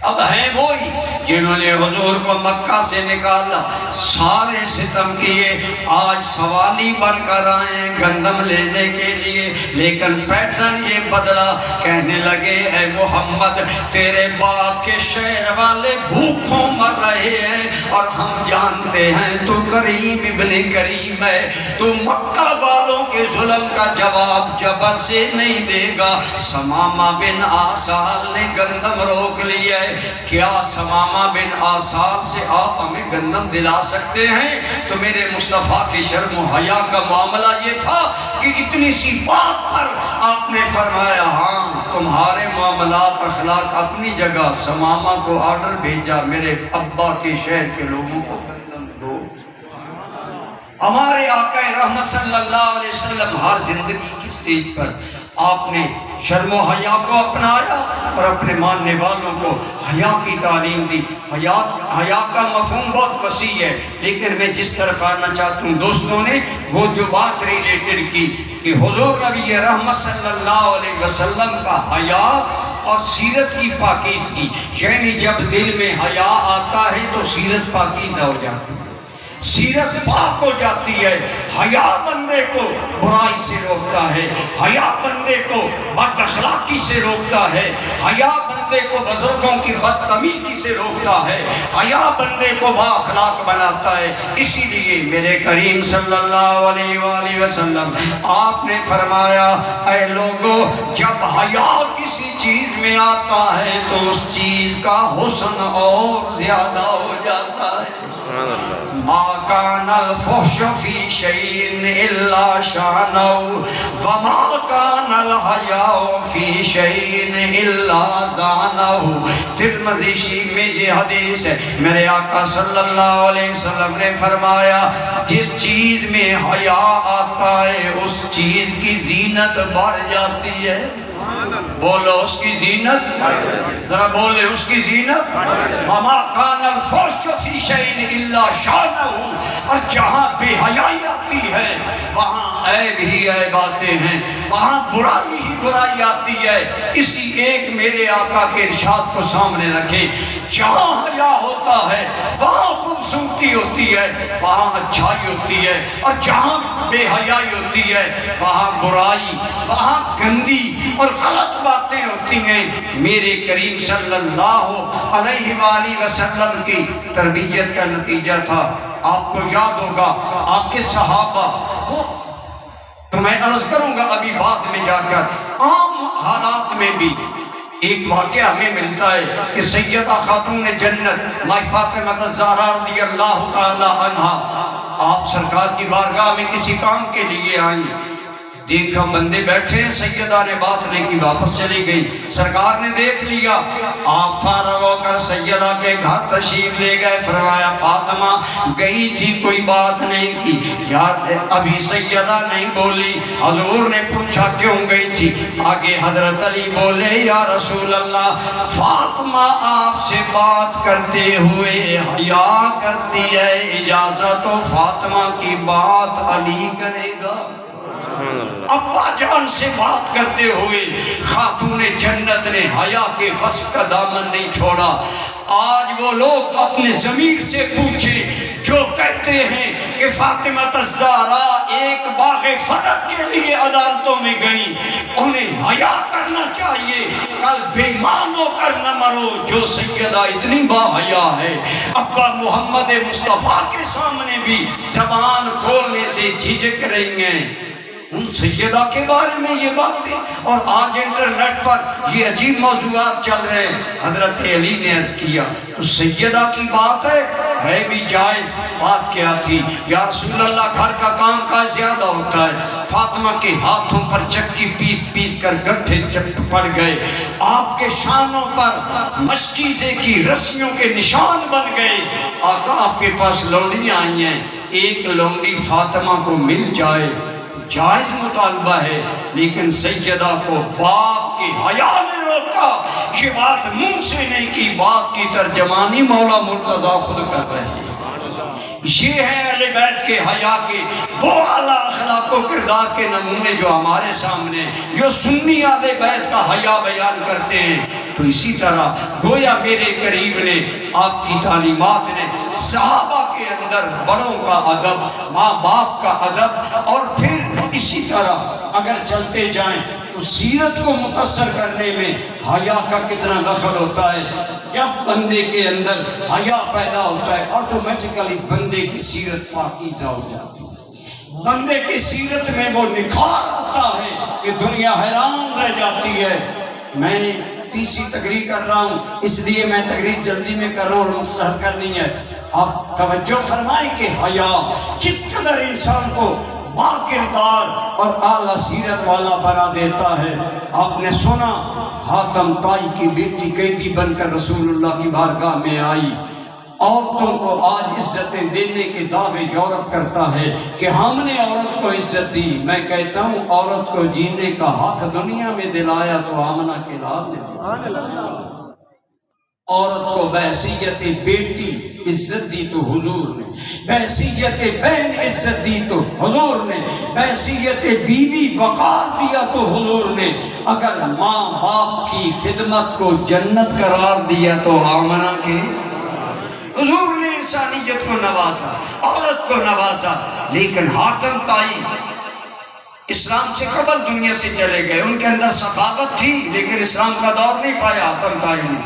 اب ہیں وہی جنہوں نے حضور کو مکہ سے نکالا، سارے ستم کیے، آج سوالی بن کر آئے گندم لینے کے لیے، لیکن پیٹرن یہ بدلا، کہنے لگے اے محمد تیرے باپ کے شہر والے بھوکوں مر رہے ہیں، اور ہم جانتے ہیں تو کریم ابن کریم ہے، تو مکہ والوں کے ظلم کا جواب جبر سے نہیں دے گا۔ سمامہ بن آسال نے گندم روک لیا ہے، کیا سمامہ بن آسال سے آپ ہمیں گندم دلا سکتے ہیں؟ تو میرے مصطفیٰ کی شرم و حیا کا معاملہ یہ تھا کہ اتنی سی بات پر آپ نے فرمایا ہاں تمہارے معاملات اخلاق اپنی جگہ، سمامہ کو آرڈر بھیجا میرے ابا کے شہر کے لوگوں کو گندم دو۔ ہمارے آقا رحمت صلی اللہ علیہ وسلم ہر زندگی کی سٹیج پر آپ نے شرم و حیا کو اپنایا اور اپنے ماننے والوں کو حیا کی تعلیم دی۔ حیا کا مفہوم بہت وسیع ہے، لیکن میں جس طرف آنا چاہتا ہوں، دوستوں نے وہ جو بات ریلیٹڈ کی کہ حضور نبی رحمت صلی اللہ علیہ وسلم کا حیا اور سیرت کی پاکیزگی، یعنی جب دل میں حیا آتا ہے تو سیرت پاکیزہ ہو جاتی ہے، سیرت پاک ہو جاتی ہے۔ حیا بندے کو برائی سے روکتا ہے، حیا بندے کو بد اخلاقی سے روکتا ہے، حیا بندے کو بزرگوں کی بدتمیزی سے روکتا ہے، حیا بندے کو با اخلاق بناتا ہے۔ اسی لیے میرے کریم صلی اللہ علیہ وآلہ وسلم آپ نے فرمایا اے لوگو جب حیا کسی چیز میں آتا ہے تو اس چیز کا حسن اور زیادہ ہو جاتا ہے۔ ما کان الفحش فی شیء الا شانہ وما کان الحیاء فی شیء الا زانہ۔ ترمذی شریف میں یہ حدیث ہے، میرے آقا صلی اللہ علیہ وسلم نے فرمایا جس چیز میں حیا آتا ہے اس چیز کی زینت بڑھ جاتی ہے۔ بولو اس کی زینت، ذرا بولے اس کی زینت. وما کان الفحش فی شیء الا شانہ، اور جہاں بے حیائی آتی ہے وہاں عیب ہی عیب آتے ہیں، وہاں برائی ہی برائی آتی ہے. اسی ایک میرے آقا کے ارشاد کو سامنے رکھیں، جہاں حیا ہوتا ہے وہاں خوبصورتی ہوتی ہے، وہاں اچھائی ہوتی ہے، اور جہاں بے حیائی ہوتی ہے وہاں برائی، وہاں گندی اور غلط باتیں ہوتی ہیں. میرے کریم صلی اللہ علیہ وآلہ وسلم کی تربیت کا نتیجہ تھا. آپ کو یاد ہوگا آپ کے صحابہ، وہ تو میں عرض کروں گا ابھی بعد میں جا کر، عام حالات میں بھی ایک واقعہ ہمیں ملتا ہے کہ سیدہ خاتون جنت مائی فاطمہ الزہرا رضی اللہ تعالی عنہا آپ سرکار کی بارگاہ میں کسی کام کے لیے آئیں. دیکھا بندے بیٹھے ہیں، سیدہ نے بات نہیں کی، واپس چلی گئی. سرکار نے دیکھ لیا، آپ فارغ ہو کر سیدہ کے گھر تشریف لے گئے. فرمایا فاطمہ گئی تھی، کوئی بات نہیں کی. یاد ابھی سیدہ نہیں بولی. حضور نے پوچھا کیوں گئی تھی؟ آگے حضرت علی بولے یا رسول اللہ، فاطمہ آپ سے بات کرتے ہوئے حیا کرتی ہے، اجازت ہو فاطمہ کی بات علی کرے گا. ابا جان سے بات کرتے ہوئے خاتون جنت نے حیا کے وصف کا دامن نہیں چھوڑا. آج وہ لوگ اپنے ضمیر سے پوچھیں جو کہتے ہیں کہ فاطمہ الزہرا ایک باغ فتح کے لیے عدالتوں میں گئیں، انہیں حیا کرنا چاہیے. کل بےمان ہو کر نہ مرو. جو سیدہ اتنی با حیا ہے، ابا محمد مصطفیٰ کے سامنے بھی زبان کھولنے سے جھجک رہی ہیں. ان سیدہ کے بارے میں یہ باتیں، اور آج انٹرنیٹ پر یہ عجیب موضوعات چل رہے ہیں. حضرت علی نے عرض کیا تو سیدہ کی بات ہے بھی جائز. بات کیا تھی؟ یا رسول اللہ گھر کا کام کاج زیادہ ہوتا ہے. فاطمہ کے ہاتھوں پر چکی پیس پیس کر گٹھے پڑ گئے، آپ کے شانوں پر مشکیزے کی رسیوں کے نشان بن گئے. آقا آپ کے پاس لونڈیاں آئی ہیں، ایک لونڈی فاطمہ کو مل جائے جائز مطالبہ ہے، لیکن سیدہ کو باپ کی حیا نے روکا. یہ بات منہ سے نہیں کی، بات کی ترجمانی مولا مرتضیٰ خود کر رہے ہیں. یہ ہے اہل بیت کے حیا کے وہ اعلیٰ اخلاق و کردار کے نمونے جو ہمارے سامنے جو سنی اہل بیت کا حیا بیان کرتے ہیں. تو اسی طرح گویا میرے قریب نے آپ کی تعلیمات نے صحابہ کے اندر بڑوں کا ادب، ماں باپ کا ادب، اور پھر اسی طرح اگر چلتے جائیں تو سیرت کو متاثر کرنے میں حیا کا کتنا دخل ہوتا ہے. جب بندے کے اندر حیا پیدا ہوتا ہے آٹومیٹیکلی بندے کی سیرت پاکیزہ ہو جاتی ہے. بندے کی سیرت میں وہ نکھار آتا ہے کہ دنیا حیران رہ جاتی ہے. میں تیسری تقریر کر رہا ہوں، اس لیے میں تقریر جلدی میں کر رہا ہوں اور مختصر کرنی ہے. آپ توجہ فرمائیں کہ حیا کس قدر انسان کو با کردار اور اعلیٰ سیرت والا بنا دیتا ہے. آپ نے سنا حاتم طائی کی بیٹی قیدی بن کر رسول اللہ کی بارگاہ میں آئی. عورتوں کو آج عزتیں دینے کے دعوے یورپ کرتا ہے کہ ہم نے عورت کو عزت دی. میں کہتا ہوں عورت کو جینے کا حق دنیا میں دلایا تو آمنہ کے لال نے دیا. عورت کو بحیثیت بیٹی عزت دی تو حضور نے، بحیثیت بہن عزت دی تو حضور نے، بحیثیت بیوی وقار دیا تو حضور نے. اگر ماں باپ کی خدمت کو جنت قرار دیا تو آمنہ کے حضور نے انسانیت کو نوازا، عورت کو نوازا. لیکن حاتم طائی اسلام سے قبل دنیا سے چلے گئے. ان کے اندر ثقافت تھی لیکن اسلام کا دور نہیں پایا. حاتم طائی نے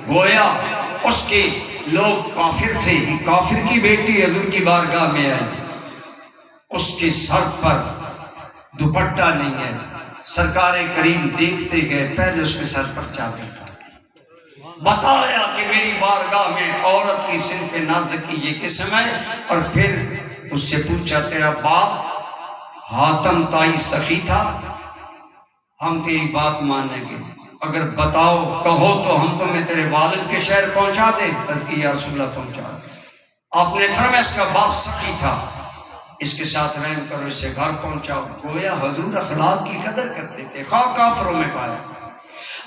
گویا اس کے لوگ کافر تھے. کافر کی بیٹی حضور کی بارگاہ میں آئی، اس کے سر پر دوپٹہ نہیں ہے. سرکار کریم دیکھتے گئے، پہلے اس کے سر پر چادر بتایا کہ میری بارگاہ میں عورت کی صنف نازک کی یہ قسم ہے. اور پھر اس سے پوچھا تیرا باپ حاتم طائی سخی تھا؟ ہم تیری بات مانیں گے، اگر بتاؤ کہو تو ہم تمہیں تیرے والد کے شہر پہنچا دیں. عرض کی یا رسول اللہ پہنچا دیں. آپ نے فرمایا اس کا باپ سخی تھا. اس کے ساتھ رحم کرو، اسے گھر پہنچاؤ۔ گویا حضور اخلاق کی قدر کرتے تھے، خواہ کافروں میں پایا۔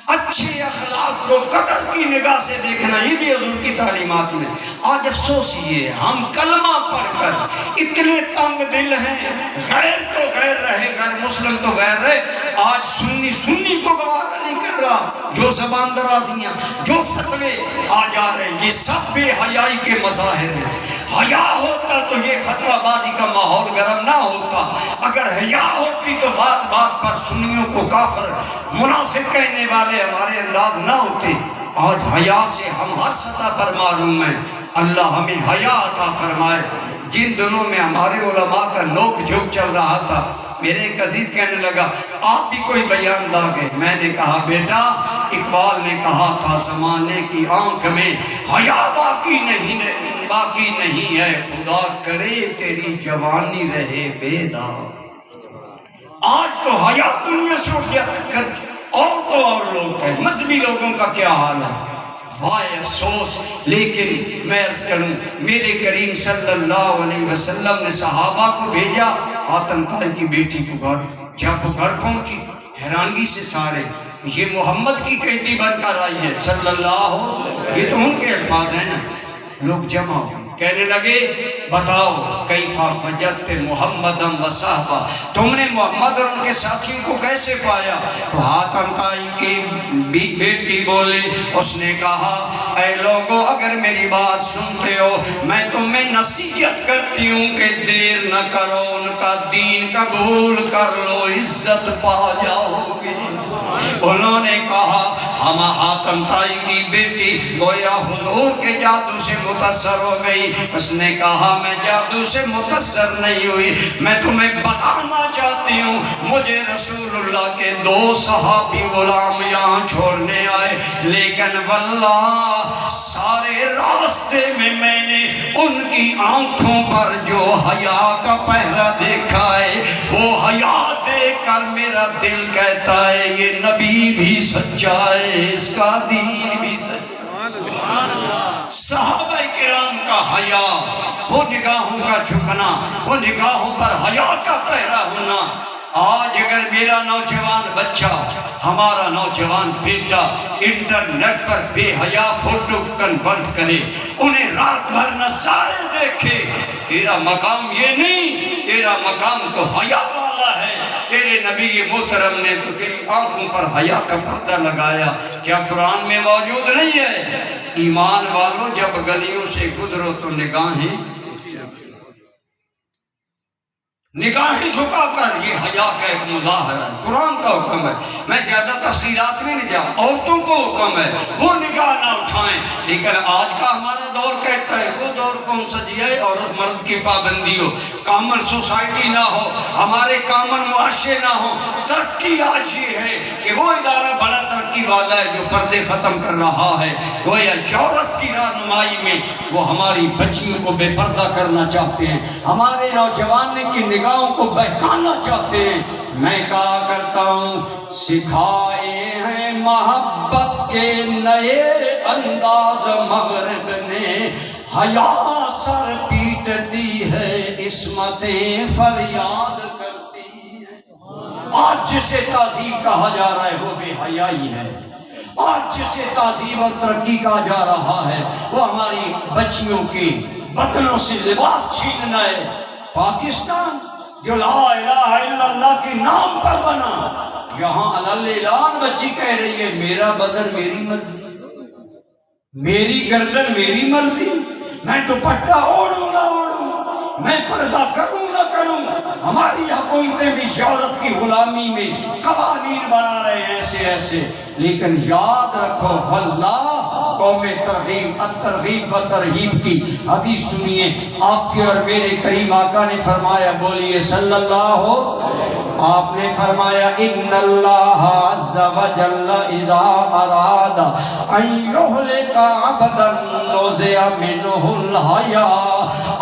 اچھے اخلاق کو قدر کی نگاہ سے دیکھنا، یہ بھی حضور کی تعلیمات میں۔ آج افسوس یہ ہے ہم کلمہ پڑھ کر اتنے تنگ دل ہیں، غیر تو غیر رہے، غیر مسلم تو غیر رہے، آج سنی کو گوارا نہیں کر رہا۔ جو زبان درازیاں، جو فتوے آ جا رہے ہیں، یہ سب بے حیائی کے مظاہر ہیں۔ حیا ہوتا تو یہ فتویٰ بازی کا ماحول گرم نہ ہوتا۔ اگر حیا ہوتی تو بات بات پر سنیوں کو کافر منافق کہنے والے ہمارے انداز نہ ہوتے۔ آج حیا سے ہم ہر سطح پر معلوم ہیں۔ اللہ ہمیں حیا عطا فرمائے۔ جن دنوں میں ہمارے علماء کا نوک جھوک چل رہا تھا، میرے ایک عزیز کہنے لگا آپ بھی کوئی بیان لاگے۔ میں نے کہا بیٹا، اقبال نے کہا تھا زمانے کی آنکھ میں حیا باقی نہیں ہے، خدا کرے تیری جوانی رہے بیدار۔ آج تو حیا دنیا سے اٹھ گیا کر، اور تو اور لوگ ہیں، مذہبی لوگوں کا کیا حال ہے، وائے افسوس۔ لیکن میں عرض کروں، میرے کریم صلی اللہ علیہ وسلم نے صحابہ کو بھیجا حاتم طائی کی بیٹی کو گھر۔ جب وہ گھر پہنچی حیرانگی سے سارے، یہ محمد کی قیدی بن کر آئی ہے صلی اللہ، یہ تو ان کے الفاظ ہیں نا۔ لوگ جمع ہوئے، کہنے لگے بتاؤ کیفا وجدت محمدم و صحبہ، تم نے محمد اور ان کے ساتھیوں کو کیسے پایا؟ تو حاتم طائی کی بیٹی بولے، اس نے کہا اے لوگو اگر میری بات سنتے ہو، میں تمہیں نصیحت کرتی ہوں کہ دیر نہ کرو، ان کا دین قبول کر لو، عزت پا جاؤ گے۔ انہوں نے کہا ہم حاتم طائی کی بیٹی گویا حضور کے جادو سے متاثر ہو گئی۔ اس نے کہا میں جادو سے متاثر نہیں ہوئی، میں تمہیں بتانا چاہتی ہوں مجھے رسول اللہ کے 2 صحابی غلام یہاں چھوڑنے آئے، لیکن واللہ سارے راستے میں نے ان کی آنکھوں پر جو حیا کا پہرا دیکھا ہے، وہ حیا دیکھ کر میرا دل کہتا ہے یہ نبی بھی سچا ہے، اس کا دین بھی سچا۔ صحابہ کرام کا حیا، وہ نگاہوں کا جھکنا، وہ نگاہوں پر حیا کا پہرا ہونا۔ آج اگر میرا نوجوان بچہ، ہمارا نوجوان بیٹا انٹرنیٹ پر بے حیا فوٹو کنورٹ کرے، انہیں رات بھر نظارے دیکھے، تیرا مقام یہ نہیں، تیرا مقام تو حیا والا ہے۔ تیرے نبی محترم نے تو تیری آنکھوں پر حیا کا پردہ لگایا، کیا قرآن میں موجود نہیں ہے؟ ایمان والوں جب گلیوں سے گزرو تو نگاہیں جھکا کر، یہ حیا کا ایک مظاہرہ ہے، قرآن کا حکم ہے۔ میں زیادہ تفصیلات میں نہیں جاؤں، عورتوں کو حکم ہے وہ نگاہ نہ اٹھائیں، لیکن آج کا ہمارا دور کہتا ہے وہ دور کون سا دیا ہے؟ عورت مرد کی پابندی ہو، کامن سوسائٹی نہ ہو، ہمارے کامن معاشرے نہ ہو۔ ترقی آج یہ ہے کہ وہ ادارہ بڑا ترقی والا ہے جو پردے ختم کر رہا ہے، گویا یورپ کی رہنمائی میں وہ ہماری بچیوں کو بے پردہ کرنا چاہتے ہیں، ہمارے نوجوان کی نگاہوں کو بہکانا چاہتے ہیں۔ میں کہا کرتا ہوں سکھائے ہیں محبت کے نئے انداز مغرب نے، حیا سر پیٹتی ہے عصمتیں فریاد کرتی ہیں۔ آج جسے تہذیب کہا جا رہا ہے وہ بے حیائی ہے، آج جسے تہذیب اور ترقی کہا جا رہا ہے وہ ہماری بچیوں کی بدنوں سے لباس چھیننا ہے۔ پاکستان جو لا الہ الا اللہ کے نام پر بنا، یہاں اعلان بچی کہہ رہی ہے میرا بدن میری مرضی، میری گردن میری مرضی، میں دوپٹہ اوڑھوں نہ اوڑھوں، میں پردہ کروں نہ کروں۔ ہماری حکومتیں بھی یورپ کی غلامی میں قوانین بنا رہے ہیں ایسے، لیکن یاد رکھو واللہ قوم ترغیب و ترہیب کی حدیث سنیے، آپ کے اور میرے کریم آقا نے فرمایا، بولیے صلی اللہ، آپ نے فرمایا ان اللہ عز و جل اذا اراد ان یہلک عبدا نزع منہ الحیا،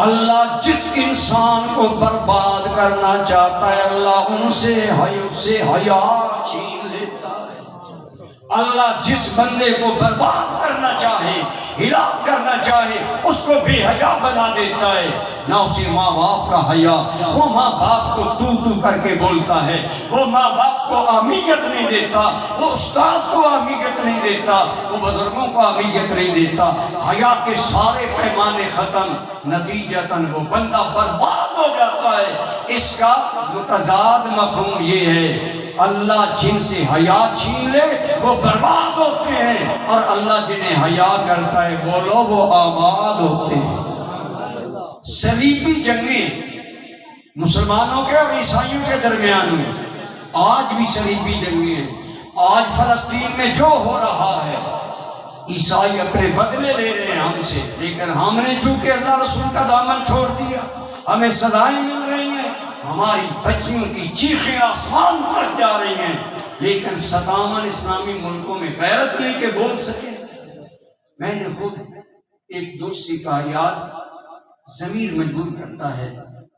اللہ جس انسان کو برباد کرنا چاہتا ہے اللہ ان سے حیا چھین لیتا ہے۔ اللہ جس بندے کو برباد کرنا چاہے، ہلاک کرنا چاہے، اس کو بے حیا بنا دیتا ہے۔ نہ اسے ماں باپ کا حیا. وہ ماں باپ کو تو کر کے بولتا ہے، وہ ماں باپ کو اہمیت نہیں دیتا، وہ استاد کو اہمیت نہیں دیتا، وہ بزرگوں کو اہمیت نہیں دیتا. حیا کے سارے پیمانے ختم، نتیجتاً وہ بندہ برباد ہو جاتا ہے. اس کا متضاد مفہوم یہ ہے، اللہ جن سے حیا چھین لے وہ برباد ہوتے ہیں، اور اللہ جنہیں حیا کرتا ہے بولو وہ آباد ہوتے ہیں. صلیبی جنگیں مسلمانوں کے اور عیسائیوں کے درمیان میں آج بھی صلیبی جنگیں ہیں. آج فلسطین میں جو ہو رہا ہے، عیسائی اپنے بدلے لے رہے ہیں ہم سے، لیکن ہم نے چونکہ اللہ رسول کا دامن چھوڑ دیا، ہمیں سزائیں مل رہی ہیں، ہماری بچیوں کی چیخیں آسمان تک جا رہی ہیں، لیکن 57 اسلامی ملکوں میں غیرت نہیں کہ بول سکے. میں نے خود ایک دوست سے کہا، یار ضمیر مجبور کرتا ہے،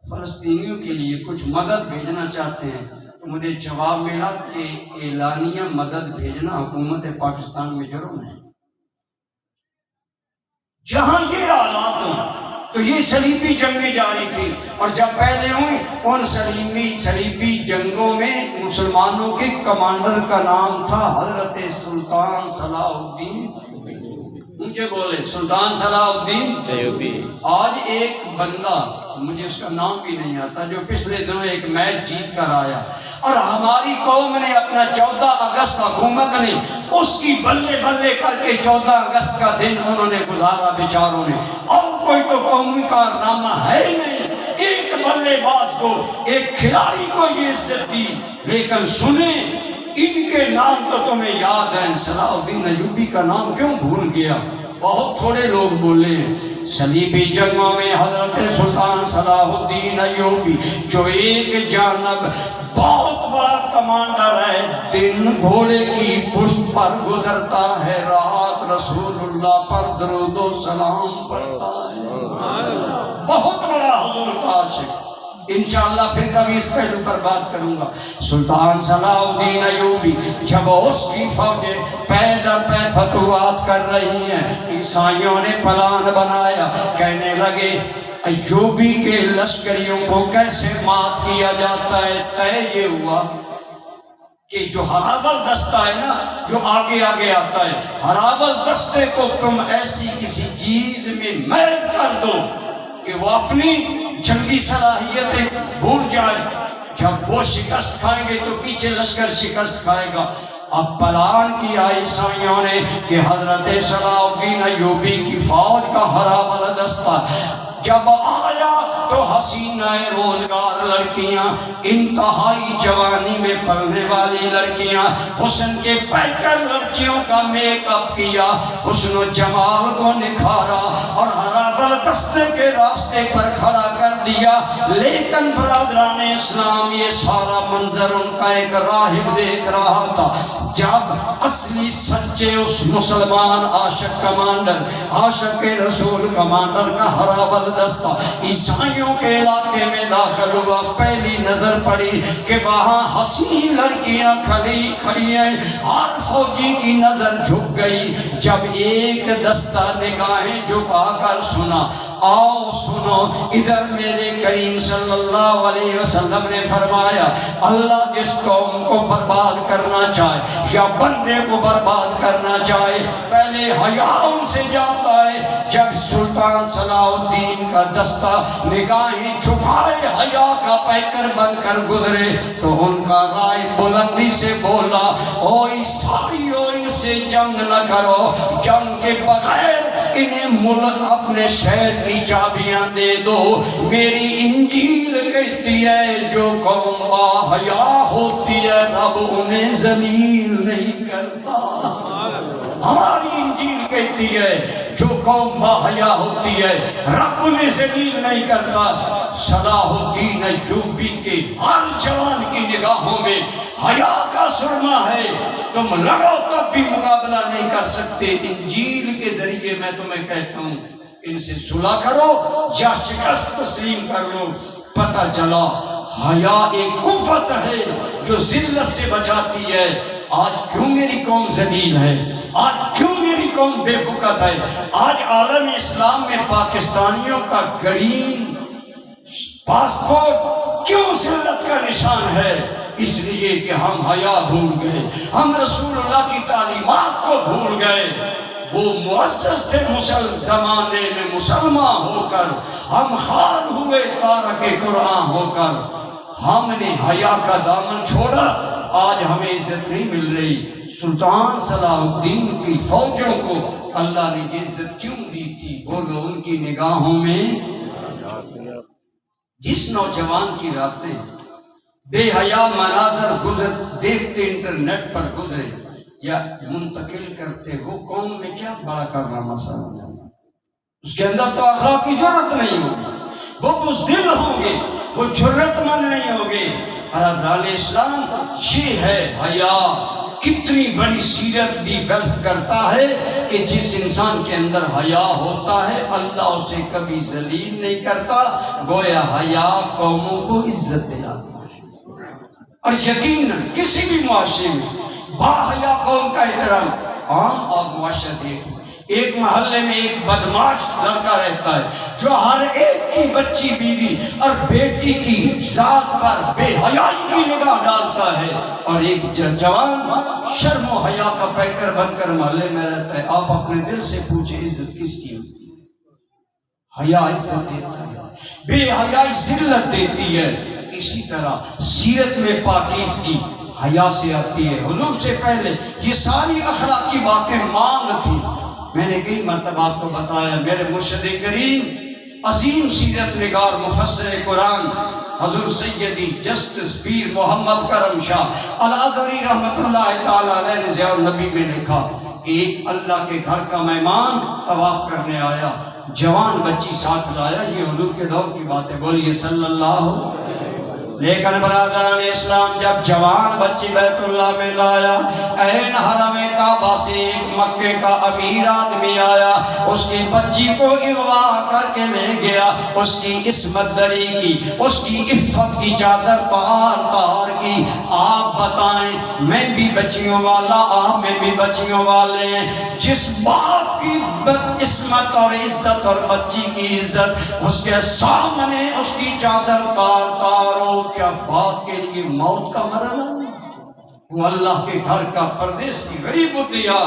فلسطینیوں کے لیے کچھ مدد بھیجنا چاہتے ہیں. تو مجھے جواب ملا کہ اعلانیہ مدد بھیجنا حکومت پاکستان میں جرم ہے. جہاں یہ حالات ہوں تو یہ صلیبی جنگیں جاری تھی، اور جب پہلے ہوئی ان صلیبی جنگوں میں مسلمانوں کے کمانڈر کا نام تھا حضرت سلطان صلاح الدین، اونچے بولے، سلطان صلاح الدین ایوبی. آج ایک بندہ مجھے اس کا نام بھی نہیں آتا جو پچھلے دنوں ایک میچ جیت کر آیا، اور ہماری قوم نے اپنا 14 اگست حکومت نے اس کی بلے بلے کر کے 14 اگست کا دن انہوں نے گزارا بیچاروں نے. اور کوئی تو قومی کارنامہ ہے نہیں، ایک بلے باز کو، ایک کھلاڑی کو یہ عزت دی. لیکن سنیں ان کے نام تو تمہیں یاد ہیں، صلاح الدین ایوبی کا نام کیوں بھول گیا؟ بہت تھوڑے لوگ بولے ہیں. صلیبی جنگوں میں حضرت سلطان صلاح الدین ایوبی جو ایک جانب بہت بڑا کمانڈر ہے، دن گھوڑے کی پشت پر گزرتا ہے، رات رسول اللہ پر درود و سلام پڑھتا ہے. بہت بڑا حضور کا عاشق. انشاءاللہ پھر کبھی اس پہلو پر بات کروں گا. سلطان صلاح الدین ایوبی جب اس کی فوجیں پے در پے فتوحات کر رہی ہیں، عیسائیوں نے پلان بنایا، کہنے لگے ایوبی کے لشکریوں کو کیسے مات کیا جاتا ہے. طے یہ ہوا کہ جو ہراول دستہ ہے نا، جو آگے آگے آتا ہے، ہراول دستے کو تم ایسی کسی چیز میں محو کر دو کہ وہ اپنی جنگی صلاحیتیں بھول جائے. جب وہ شکست کھائیں گے تو پیچھے لشکر شکست کھائے گا. اب پلان کیا عیسائیوں نے کہ حضرت صلاح الدین ایوبی کی فوج کا ہراول دستہ جب آیا تو حسینہ روزگار لڑکیاں، انتہائی جوانی میں پلنے والی لڑکیاں، حسن کے پیکر لڑکیوں کا میک اپ کیا، حسن و جمال کو نکھارا اور ہراول دستے کے راستے پر کھڑا کر دیا. لیکن برادران اسلام یہ سارا منظر ان کا ایک راہب دیکھ رہا تھا. جب اصلی سچے اس مسلمان عاشق کمانڈر، عاشق رسول کمانڈر کا ہراول دستہ عیسائیوں کے علاقے میں داخل ہوا، پہلی نظر پڑی کہ وہاں حسین لڑکیاں کھڑی ہیں. ہر فوجی کی نظر جھک گئی جب ایک دستہ نگاہیں جھکا کر سنا، آؤ سنو ادھر. میرے کریم صلی اللہ علیہ وسلم نے فرمایا، اللہ جس قوم کو برباد کرنا چاہے یا بندے کو برباد کرنا چاہے پہلے حیا ان سے جاتا ہے. جب سلطان صلاح الدین کا دستہ نگاہیں جھکائے حیا کا پیکر بن کر گزرے تو ان کا رائے بلندی سے بولا، او عیسائیو ان سے جنگ نہ کرو، جنگ کے بغیر انہیں ملک اپنے شہر کی چابیاں دے دو. میری انجیل کہتی ہے جو قوم با حیا ہوتی ہے رب انہیں ذلیل نہیں کرتا. ہماری انجیل کہتی ہے جو قوم با حیا ہوتی ہے رب انہیں ذلیل نہیں کرتا. صلاح الدین ایوبی کے ہر جوان کی نگاہوں میں حیا کا سرما ہے. تم لڑو تب بھی مقابلہ نہیں کر سکتے. انجیل کے ذریعے میں تمہیں کہتا ہوں ان سے صلح کرو یا شکست تسلیم کر لو. پتہ چلا حیا ایک قوت ہے جو ذلت سے بچاتی ہے. آج کیوں میری قوم ذلیل ہے؟ آج کیوں میری قوم بے وقت ہے؟ آج عالم اسلام میں پاکستانیوں کا گرین پاسپورٹ کیوں ذلت کا نشان ہے؟ اس لیے کہ ہم حیا بھول گئے، ہم رسول اللہ کی تعلیمات کو بھول گئے۔ وہ مؤسس تھے زمانے میں مسلمان ہو کر، ہم خال ہوئے تارک قرآن ہو کر، ہم نے حیا کا دامن چھوڑا، آج ہمیں عزت نہیں مل رہی۔ سلطان صلاح الدین کی فوجوں کو اللہ نے عزت کیوں دی تھی؟ بولو، ان کی نگاہوں میں جس نوجوان کی راتیں بے حیا مناظر گزر دیکھتے انٹرنیٹ پر گزرے یا منتقل کرتے، وہ قوم میں کیا بڑا کارنامہ سامنے، اس کے اندر تو اخلاقی جرأت نہیں ہوگی، وہ بزدل ہوں گے، وہ جرأت مند نہیں ہوں گے۔ حضرت اسلام یہ ہے حیا، کتنی بڑی سیرت ڈیولپ کرتا ہے کہ جس انسان کے اندر حیا ہوتا ہے اللہ اسے کبھی ذلیل نہیں کرتا، گویا حیا قوموں کو عزت دلاتا ہے۔ اور یقیناً کسی بھی معاشرے میں باحیا قوم کا احترام عام اور معاشرہ دیکھ، ایک محلے میں ایک بدماش لڑکا رہتا ہے جو ہر ایک کی بچی بیوی اور بیٹی کی ذات پر بے حیائی کی نگاہ ڈالتا ہے، اور ایک جوان شرم و حیا کا پیکر بن کر محلے میں رہتا ہے۔ آپ اپنے دل سے پوچھیں عزت کس کی ہوتی ہے؟ حیا عزت دیتا ہے، بے حیائی ذلت دیتی ہے۔ اسی طرح سیرت میں پاکیزگی حیا سے آتی ہے۔ حضور سے پہلے یہ ساری اخلاقی باتیں مانگ تھی۔ میں نے کئی مرتبہ آپ کو بتایا، میرے مرشد کریم عظیم سیرت نگار مفسر قرآن حضور سیدی جسٹس پیر محمد کرم شاہ الازہری رحمت اللہ تعالیٰ علیہ نے ضیاء النبی میں لکھا کہ ایک اللہ کے گھر کا مہمان طواف کرنے آیا، جوان بچی ساتھ لایا، یہ حضور کے دور کی بات ہے، بولیے صلی اللہ۔ لیکن برادران اسلام جب جوان بچی بیت اللہ میں لایا، عین حرم کعبہ سے ایک مکے کا امیر آدمی آیا، اس کی بچی کو اغوا کر کے لے گیا، اس کی عصمت دری کی، اس کی عفت کی چادر تار تار کی۔ آپ بتائیں، میں بھی بچیوں والا، آپ میں بھی بچیوں والے ہیں، جس باپ کی عصمت اور عزت اور بچی کی عزت اس کے سامنے اس کی چادر تار تار ہو، کیا بات کے لیے موت کا مرحلہ؟ وہ اللہ کے گھر کا پردیسی غریب الدیا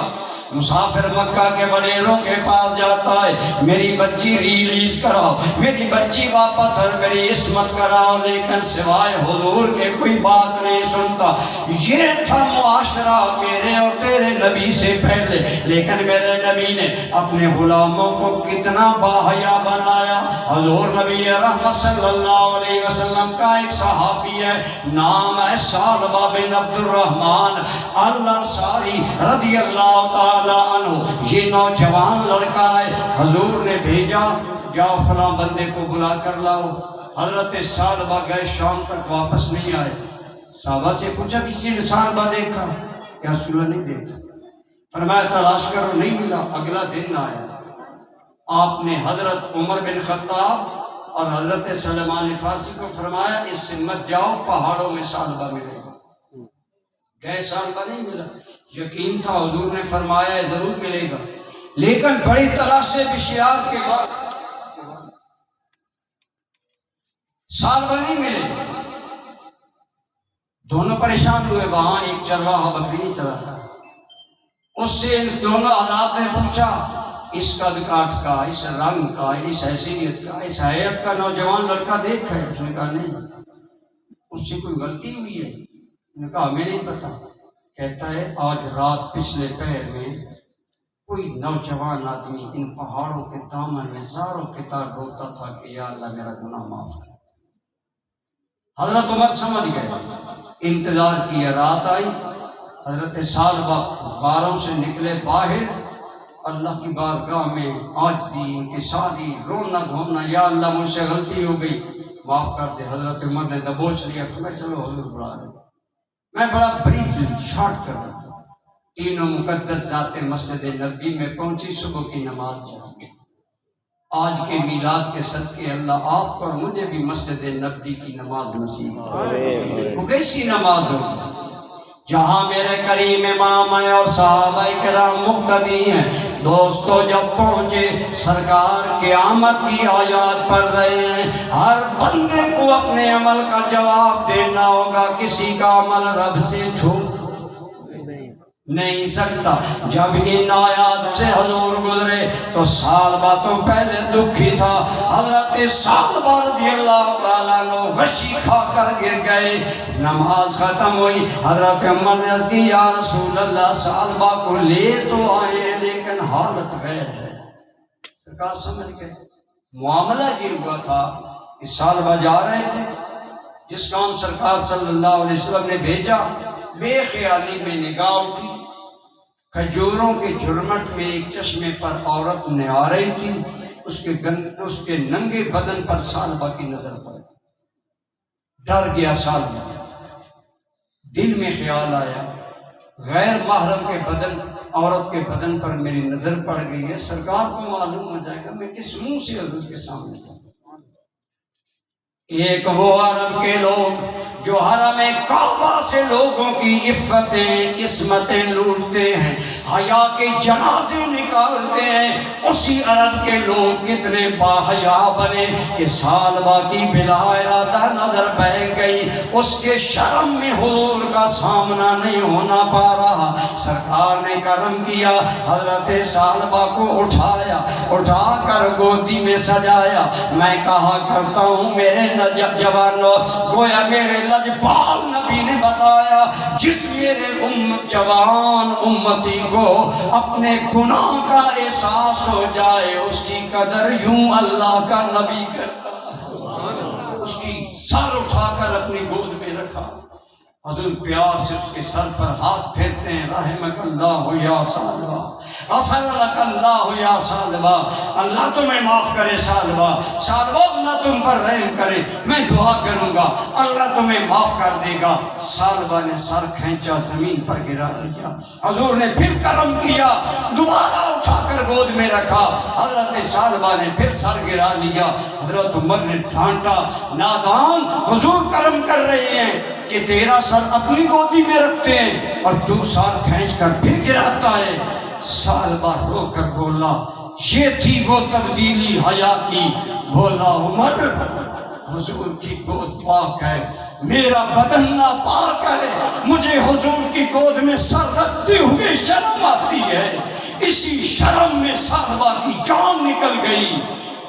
مسافر مکہ کے وڈیروں کے پاس جاتا ہے، میری بچی ریلیز کراؤ، میری بچی واپس اور میری عصمت کراؤ، لیکن سوائے حضور کے کوئی بات نہیں سنتا۔ یہ تھا معاشرہ میرے اور تیرے نبی سے پہلے، لیکن میرے نبی نے اپنے غلاموں کو کتنا باحیا بنایا۔ حضور نبی رحمت صلی اللہ علیہ وسلم کا ایک صحابی ہے، نام ہے ثعلبہ بن عبد الرحمن الانصاری رضی اللہ تعالی عنہ۔ یہ نوجوان لڑکا ہے، حضور نے بھیجا جاؤ فلاں بندے کو بلا کر لاؤ۔ حضرت ثعلبہ گئے، شام تک واپس نہیں آئے۔ صحابہ سے پوچھا کسی نے ثعلبہ دیکھا؟ کیا رسول اللہ نہیں دیکھا؟ فرمایا تلاش کرو، نہیں ملا۔ اگلا دن آیا، آپ نے حضرت عمر بن خطاب اور حضرت سلمان فارسی کو فرمایا اس سے مت جاؤ، پہاڑوں میں ثعلبہ ملے گا۔ گئے، ثعلبہ نہیں ملا، یقین تھا حضور نے فرمایا ضرور ملے گا، لیکن بڑی تلاش سے بشیار کے بعد ثعلبہ نہیں ملے۔ دونوں پریشان ہوئے، وہاں ایک چرواہا بکری چلا تھا، اس سے اس دونوں حالات نے پوچھا، اس کا کاٹ کا، اس رنگ کا، اس حیثیت کا، اس حیات کا نوجوان لڑکا دیکھا ہے؟ اس نے کہا نہیں۔ اس سے کوئی غلطی ہوئی ہے؟ اس نے کہا ہمیں نہیں پتا۔ کہتا ہے آج رات پچھلے پہر میں کوئی نوجوان آدمی ان پہاڑوں کے دامن میں زاروں کے تار روتا تھا کہ یا اللہ میرا گناہ معاف کر۔ حضرت عمر سمجھ گئے، انتظار کیا، رات آئی، حضرت ثعلبہ غاروں سے نکلے باہر، اللہ کی بارگاہ میں عاجزی، انکساری، رونا دھونا، یا اللہ مجھ سے غلطی ہو گئی، معاف کر دے۔ حضرت عمر نے دبوچ لیا، میں چلو حضور بلا رہے۔ میں بڑا بریفلی شارٹ کر رہا ہوں۔ تینوں مقدس ذاتیں مسجد نبوی میں پہنچی، صبح کی نماز جائیں۔ آج کے میلاد کے صدقے اللہ آپ کو اور مجھے بھی مسجد نبوی کی نماز نصیب کرے۔ وہ کیسی نماز ہوگی؟ جہاں میرے کریم امام ہیں اور صحابہ کرام مقتدی ہیں۔ دوستو جب پہنچے سرکار قیامت کی آیات پڑھ رہے ہیں۔ ہر بندے کو اپنے عمل کا جواب دینا ہوگا، کسی کا عمل رب سے چھوٹ نہیں سکتا۔ جب ان آیات سے حضور گزرے تو سالبہ تو پہلے دکھی تھا۔ حضرت سالبہ رضی اللہ تعالیٰ عنہ غشی کھا کر گر گئے۔ نماز ختم ہوئی، حضرت عمر نے عرض کی یا رسول اللہ سالبہ کو لے تو آئے لیکن حالت غیر ہے۔ سرکار سمجھ گئے معاملہ یہ ہوا تھا کہ سالبہ جا رہے تھے، جس کام سرکار صلی اللہ علیہ وسلم نے بھیجا، بے خیالی میں نگاہ اٹھی، کھجوروں کے جھرمٹ میں ایک چشمے پر عورت نہا رہی تھی، اس کے ننگے بدن پر سالبہ کی نظر پڑی۔ ڈر گیا سالبہ، دل میں خیال آیا غیر محرم کے بدن، عورت کے بدن پر میری نظر پڑ گئی ہے، سرکار کو معلوم ہو جائے گا، میں کس منہ سے حضور کے سامنے جاؤں۔ ایک وہ عرب کے لوگ جو حرم کعبہ سے لوگوں کی عفتیں عصمتیں لوٹتے ہیں، حیا کے جنازے نکالتے ہیں، اسی عرب کے لوگ کتنے باحیا بنے کہ سالبہ کی بلا ارادہ نظر بہ گئی، اس کے شرم میں حضور کا سامنا نہیں ہونا پا رہا۔ سرکار نے کرم کیا، حضرت سالبہ کو اٹھایا، اٹھا کر گودی میں سجایا۔ میں کہا کرتا ہوں میرے جوانوں، گویا میرے لجپال نبی نے بتایا، جس میرے جوان امتی کو اپنے گناہ کا احساس ہو جائے، اس کی قدر یوں اللہ کا نبی کرتا۔ اس کی سر اٹھا کر اپنی گود میں رکھا، حضور پیار سے اس کے سر پر ہاتھ پھیرتے ہیں، رحمک اللہ یا سالبہ، غفر لک اللہ یا سالبہ، اللہ تمہیں معاف کرے سالبہ، سالبہ اللہ تم پر رحم کرے، میں دعا کروں گا اللہ تمہیں معاف کر دے گا۔ سالبہ نے سر کھینچا، زمین پر گرا لیا، حضور نے پھر کرم کیا، دوبارہ اٹھا کر گود میں رکھا، حضرت سالبہ نے پھر سر گرا لیا۔ حضرت عمر نے ڈانٹا، نادان، حضور کرم کر رہے ہیں کہ تیرا سر اپنی گودی میں رکھتے ہیں اور تو سر کھینچ کر پھر گراتا ہے۔ سالبہ رو کر بولا، یہ تھی وہ تبدیلی حیا کی۔ بولا عمر حضور کی گود پاک ہے، میرا بدن ناپاک ہے، مجھے حضور کی گود میں سر رکھتے ہوئے شرم آتی ہے۔ اسی شرم میں سالبہ کی جان نکل گئی۔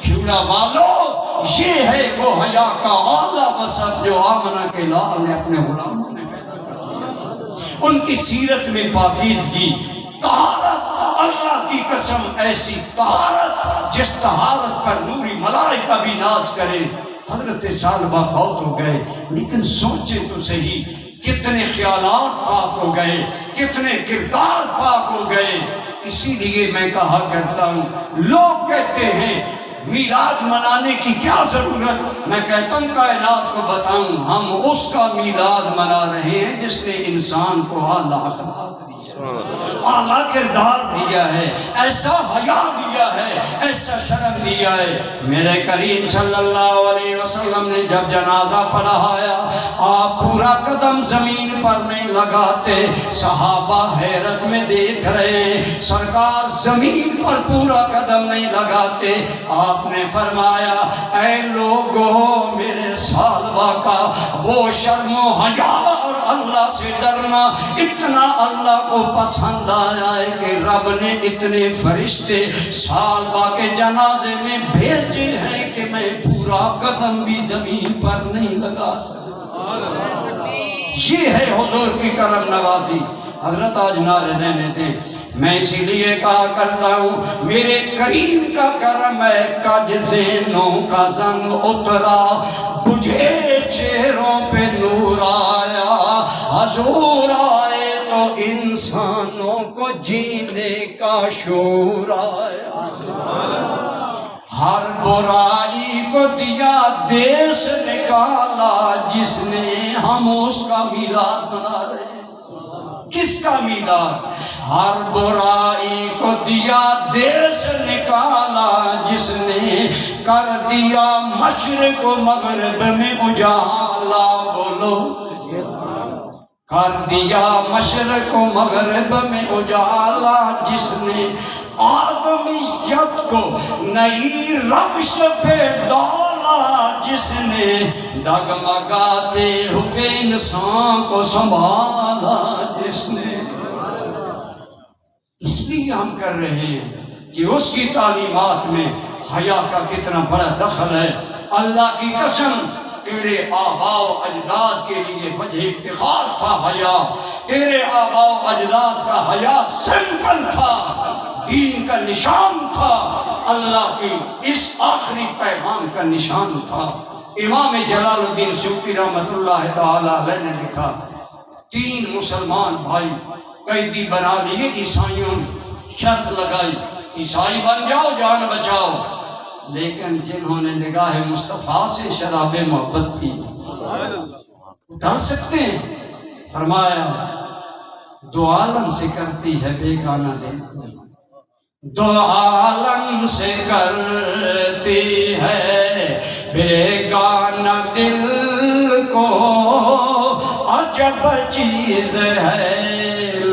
کھیوڑا والو، یہ ہے وہ حیا کا اعلیٰ وصف جو آمنہ کے لال نے اپنے غلاموں نے پیدا کیا۔ ان کی سیرت میں پاکیزگی، طہارت، اللہ کی قسم ایسی طہارت جس طہارت پر نوری ملائکہ بھی ناز کرے۔ حضرت سالبہ فوت ہو گئے، لیکن سوچیں تو صحیح کتنے خیالات پاک ہو گئے، کتنے کردار پاک ہو گئے۔ اسی لیے میں کہا کرتا ہوں، لوگ کہتے ہیں میلاد منانے کی کیا ضرورت، میں کہتا ہوں کائنات کو بتاؤں، ہم اس کا میلاد منا رہے ہیں جس نے انسان کو اعلیٰ اخلاق دیا، اعلیٰ کردار دیا ہے، ایسا حیا دیا ہے، ایسا شرم دیا ہے۔ میرے کریم صلی اللہ علیہ وسلم نے جب جنازہ پڑھایا، آپ پورا قدم زمین پر نہیں لگاتے، صحابہ حیرت میں دیکھ رہے ہیں، سرکار زمین پر پورا قدم نہیں لگاتے۔ آپ نے فرمایا، اے لوگوں، میرے سالبہ کا وہ شرم و حیا اور اللہ سے ڈرنا اتنا اللہ کو پسند آیا ہے کہ رب نے اتنے فرشتے سالبہ کے جنازے میں بھیجے ہیں کہ میں پورا قدم بھی زمین پر نہیں لگا سکتا۔ یہ ہے حضور کی کرم نوازی۔ حضرت آج نعرے رہنے دیں، میں اسی لیے کہا کرتا ہوں، میرے کریم کا کرم ہے، کج ذہنوں کا زنگ اترا، بجھے چہروں پہ نور آیا، حضور آئے تو انسانوں کو جینے کا شعور آیا، ہر برائی کو دیا دیش نکالا، جس نے ہم اس کا میلاد منا رہے ہیں۔ کس کا میلاد؟ ہر برائی کو دیا دیش نکالا، جس نے کر دیا مشرق و مغرب میں اجالا۔ بولو کر دیا مشرق و مغرب میں اجالا، جس نے آدمیت کو نئی روش پہ ڈالا، جس نے ڈگمگاتے ہوئے انسان کو سنبھالا، جس نے اس لیے ہم کر رہے ہیں کہ اس کی تعلیمات میں حیا کا کتنا بڑا دخل ہے۔ اللہ کی قسم تیرے آباء و اجداد کے لیے وجہ افتخار تھا حیا، تیرے آباء و اجداد کا حیا سمپل تھا، دین کا نشان تھا، اللہ کی اس آخری پیغام کا نشان تھا۔ امام جلال الدین سیوطی رحمۃ اللہ تعالی علیہ نے لکھا، 3 مسلمان بھائی قیدی بنا لیے عیسائیوں نے، شرط لگائی عیسائی بن جاؤ جان بچاؤ، لیکن جنہوں نے نگاہ مصطفیٰ سے شراب محبت پی ڈال سکتے ہیں؟ فرمایا 2 عالم سے کرتی ہے بیگانہ دل کو، 2 عالم سے کرتی ہے بیگانہ دل کو، عجب چیز ہے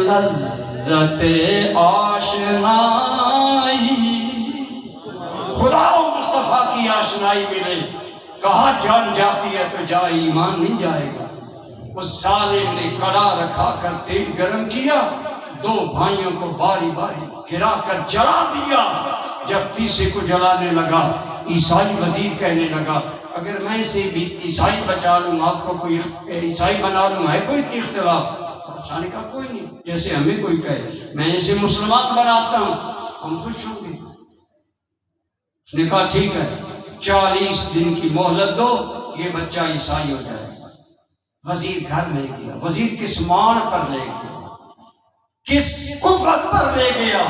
لذت آشنائی، خدا و مصطفیٰ کی آشنائی ملے، کہا جان جاتی ہے تو جائے، ایمان نہیں جائے گا۔ اس ظالم نے کڑا رکھا کر تیل گرم کیا، 2 بھائیوں کو باری باری گرا کر جلا دیا۔ جب تیسرے کو جلانے لگا، عیسائی وزیر کہنے لگا اگر میں اسے بھی عیسائی بچا لوں، آپ کو کوئی عیسائی بنا لوں، ہے کوئی اختلاف؟ بادشاہ نے کہا کوئی نہیں، جیسے ہمیں کوئی کہے میں اسے مسلمان بناتا ہوں ہم خوش ہوں گے۔ اس نے کہا ٹھیک ہے، 40 دن کی مہلت دو، یہ بچہ عیسائی ہو جائے۔ وزیر گھر لے گیا، وزیر کس مان پر لے گیا، کس قوت پر لے گیا؟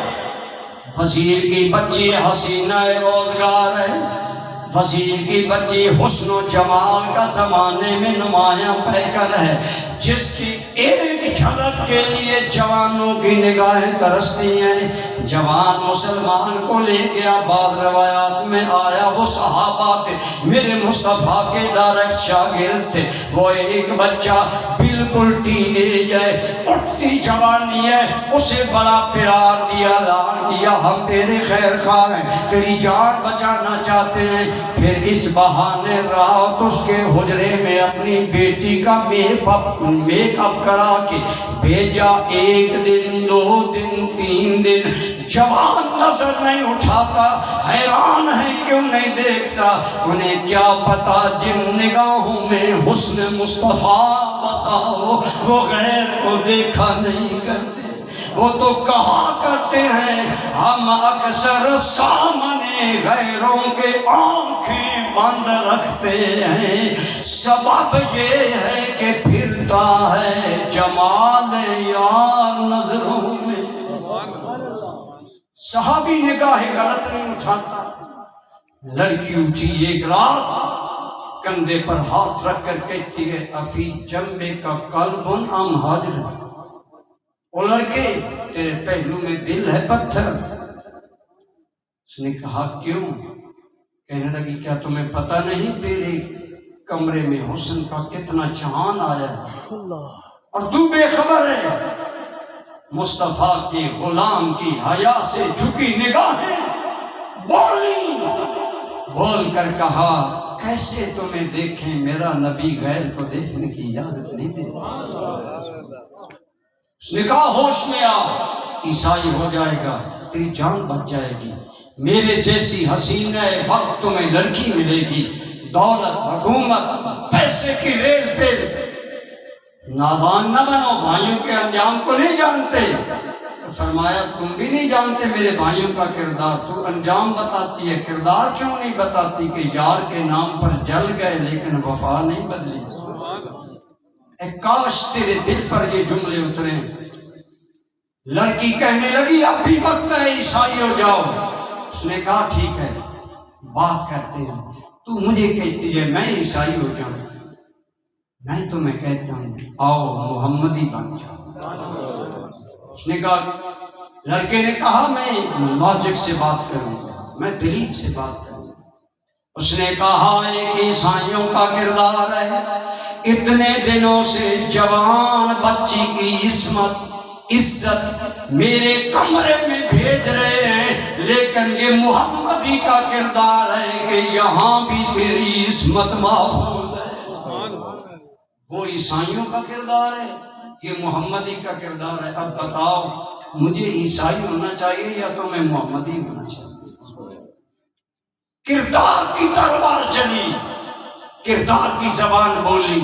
وزیر کی بچی حسینہ روزگار ہے، وزیر کی بچی حسن و جمال کا زمانے میں نمایاں پیکر ہے، جس کی ایک جھلک کے لیے جوانوں کی نگاہیں ترستی ہیں۔ جوان مسلمان کو لے گیا، بعض روایات میں آیا وہ صحابہ تھے، میرے مصطفیٰ کے ڈائریکٹ شاگرد تھے۔ وہ ایک بچہ بالکل ٹین ایج ہے، اٹھتی جوانی ہے، اسے بڑا پیار دیا، لاڈ دیا، ہم تیرے خیر خواہ ہیں، تیری جان بچانا چاہتے ہیں۔ پھر اس بہانے رات اس کے حجرے میں اپنی بیٹی کا میک اپ کرا کے بھیجا۔ 1 دن 2 دن 3 دن جوان نظر نہیں اٹھاتا، حیران ہے کیوں نہیں دیکھتا؟ انہیں کیا پتا جن نگاہوں میں حسن مصطفیٰ بسا ہو وہ غیر کو دیکھا نہیں کرتے، وہ تو کہا کرتے ہیں ہم اکثر سامنے غیروں کے آنکھیں بند رکھتے ہیں، سبب یہ ہے کہ پھرتا ہے جمال یار نظروں میں۔ صحابی نگاہ غلط نہیں اٹھاتا۔ لڑکی اٹھی ایک رات، کندھے پر ہاتھ رکھ کر کہتی ہے افی جنبے کا قلب ام حاضر، وہ لڑکے تیرے پہلو میں دل ہے پتھر؟ اس نے کہا کیوں؟ کہنے لگی کیا تمہیں پتہ نہیں تیرے کمرے میں حسن کا کتنا جہان آیا ہے اور تو بے خبر ہے؟ مصطفیٰ کے غلام کی حیا سے جھکی نگاہیں بولی، بول کر کہا کیسے تمہیں دیکھیں، میرا نبی غیر کو دیکھنے کی اجازت نہیں دیتا۔ اس نے کہا ہوش میں آ، عیسائی ہو جائے گا، تیری جان بچ جائے گی، میرے جیسی حسینہ وقت تمہیں لڑکی ملے گی، دولت، حکومت، پیسے کی ریل پہ نادان نہ بنو، بھائیوں کے انجام کو نہیں جانتے۔ تو فرمایا تم بھی نہیں جانتے میرے بھائیوں کا کردار، تو انجام بتاتی ہے، کردار کیوں نہیں بتاتی کہ یار کے نام پر جل گئے لیکن وفا نہیں بدلی۔ اے کاش تیرے دل پر یہ جملے اتریں۔ لڑکی کہنے لگی اب بھی وقت ہے، عیسائی ہو جاؤ۔ اس نے کہا ٹھیک ہے بات کرتے ہیں، تو مجھے کہتی ہے میں عیسائی ہو جاؤں، میں تمہیں کہتا ہوں آؤ محمدی بن جاؤ۔ اس نے کہا، لڑکے نے کہا میں لاجک سے بات کروں گا، میں دلیل سے بات کروں گا۔ اس نے کہا ایک عیسائیوں کا کردار ہے، اتنے دنوں سے جوان بچی کی عزت میرے کمرے میں بھیج رہے ہیں، لیکن یہ محمدی کا کردار ہے کہ یہاں بھی تیری عصمت محفوظ ہے۔ وہ عیسائیوں کا کردار ہے، یہ محمدی کا کردار ہے۔ اب بتاؤ مجھے عیسائی ہونا چاہیے یا تمہیں محمدی ہونا چاہیے؟ کردار کی تلوار چلی، کردار کی زبان بولی۔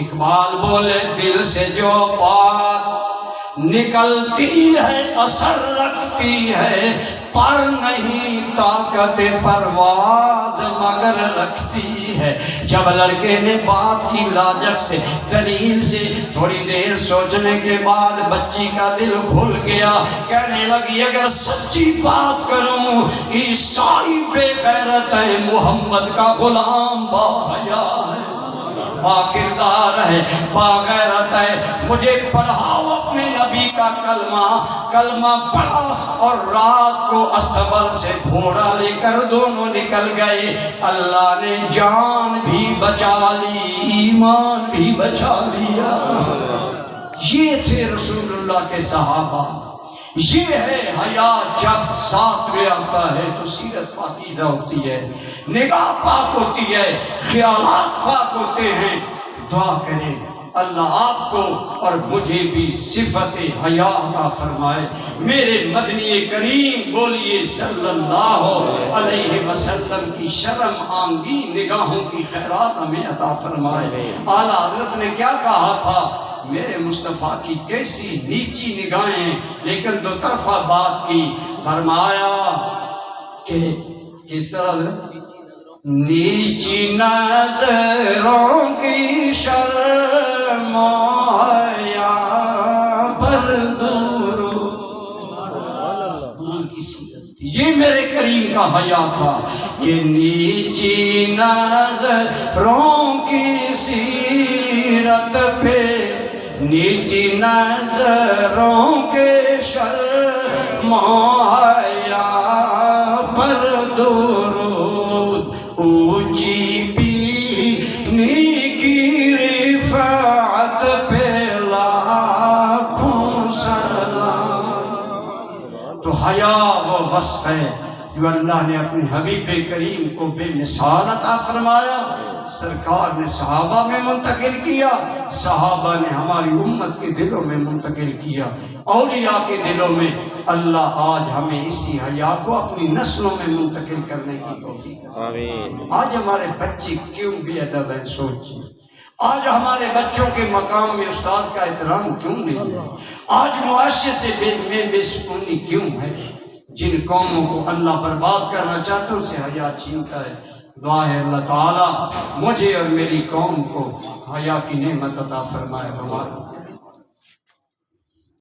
اقبال بولے دل سے جو بات نکلتی ہے اثر رکھتی ہے، پر نہیں طاقت پرواز مگر رکھتی ہے۔ جب لڑکے نے بات کی لاجک سے، دلیل سے، تھوڑی دیر سوچنے کے بعد بچی کا دل کھل گیا، کہنے لگی اگر سچی بات کروں عیسائی بے غیرت ہے، محمد کا غلام باحیا ہے، با کردار ہے، با غیرت ہے۔ مجھے پڑھاؤ اپنے نبی کا کلمہ پڑھا، اور رات کو استبل سے گھوڑا لے کر دونوں نکل گئے۔ اللہ نے جان بھی بچا لی، ایمان بھی بچا لیا۔ یہ تھے رسول اللہ کے صحابہ۔ یہ ہے حیات، جب ساتھ میں آتا ہے تو سیرت پاکیزہ ہوتی ہے، نگاہ پاک ہوتی ہے، خیالات پاک ہوتے ہیں۔ دعا کریں اللہ آپ کو اور مجھے بھی صفت حیا عطا فرمائے۔ میرے مدنی کریم بولیے صلی اللہ علیہ وسلم کی شرم آنگی نگاہوں کی خیرات ہمیں عطا فرمائے۔ اعلیٰ حضرت نے کیا کہا تھا؟ میرے مصطفیٰ کی کیسی نیچی نگاہیں، لیکن دو طرفہ بات کی۔ فرمایا کہ کس طرح نیچی نظروں کی شرم حیا پر دور، یہ میرے کریم کا حیا تھا کہ نیچی نظروں کی سیرت پہ، نیچی نظروں کے شرم حیا پر درود، اونچی بینی کی رفعت پہ لاکھوں سلام۔ تو حیا وہ وصف ہے جو اللہ نے اپنے حبیب کریم کو بے مثال عطا فرمایا، سرکار نے صحابہ میں منتقل کیا، صحابہ نے ہماری امت کے دلوں میں منتقل کیا، اولیاء کے دلوں میں۔ اللہ آج ہمیں اسی حیا کو اپنی نسلوں میں منتقل کرنے کی توفیق دے۔ آج ہمارے بچے کیوں بے ادب ہیں، سوچیں۔ آج ہمارے بچوں کے مقام میں استاد کا احترام کیوں نہیں ہے؟ آج معاشرے سے بے سکونی کیوں ہے؟ جن قوموں کو اللہ برباد کرنا چاہتا ہے اسے حیا چھینتا ہے۔ دعا ہے اللہ تعالیٰ مجھے اور میری قوم کو حیا کی نعمت عطا فرمائے۔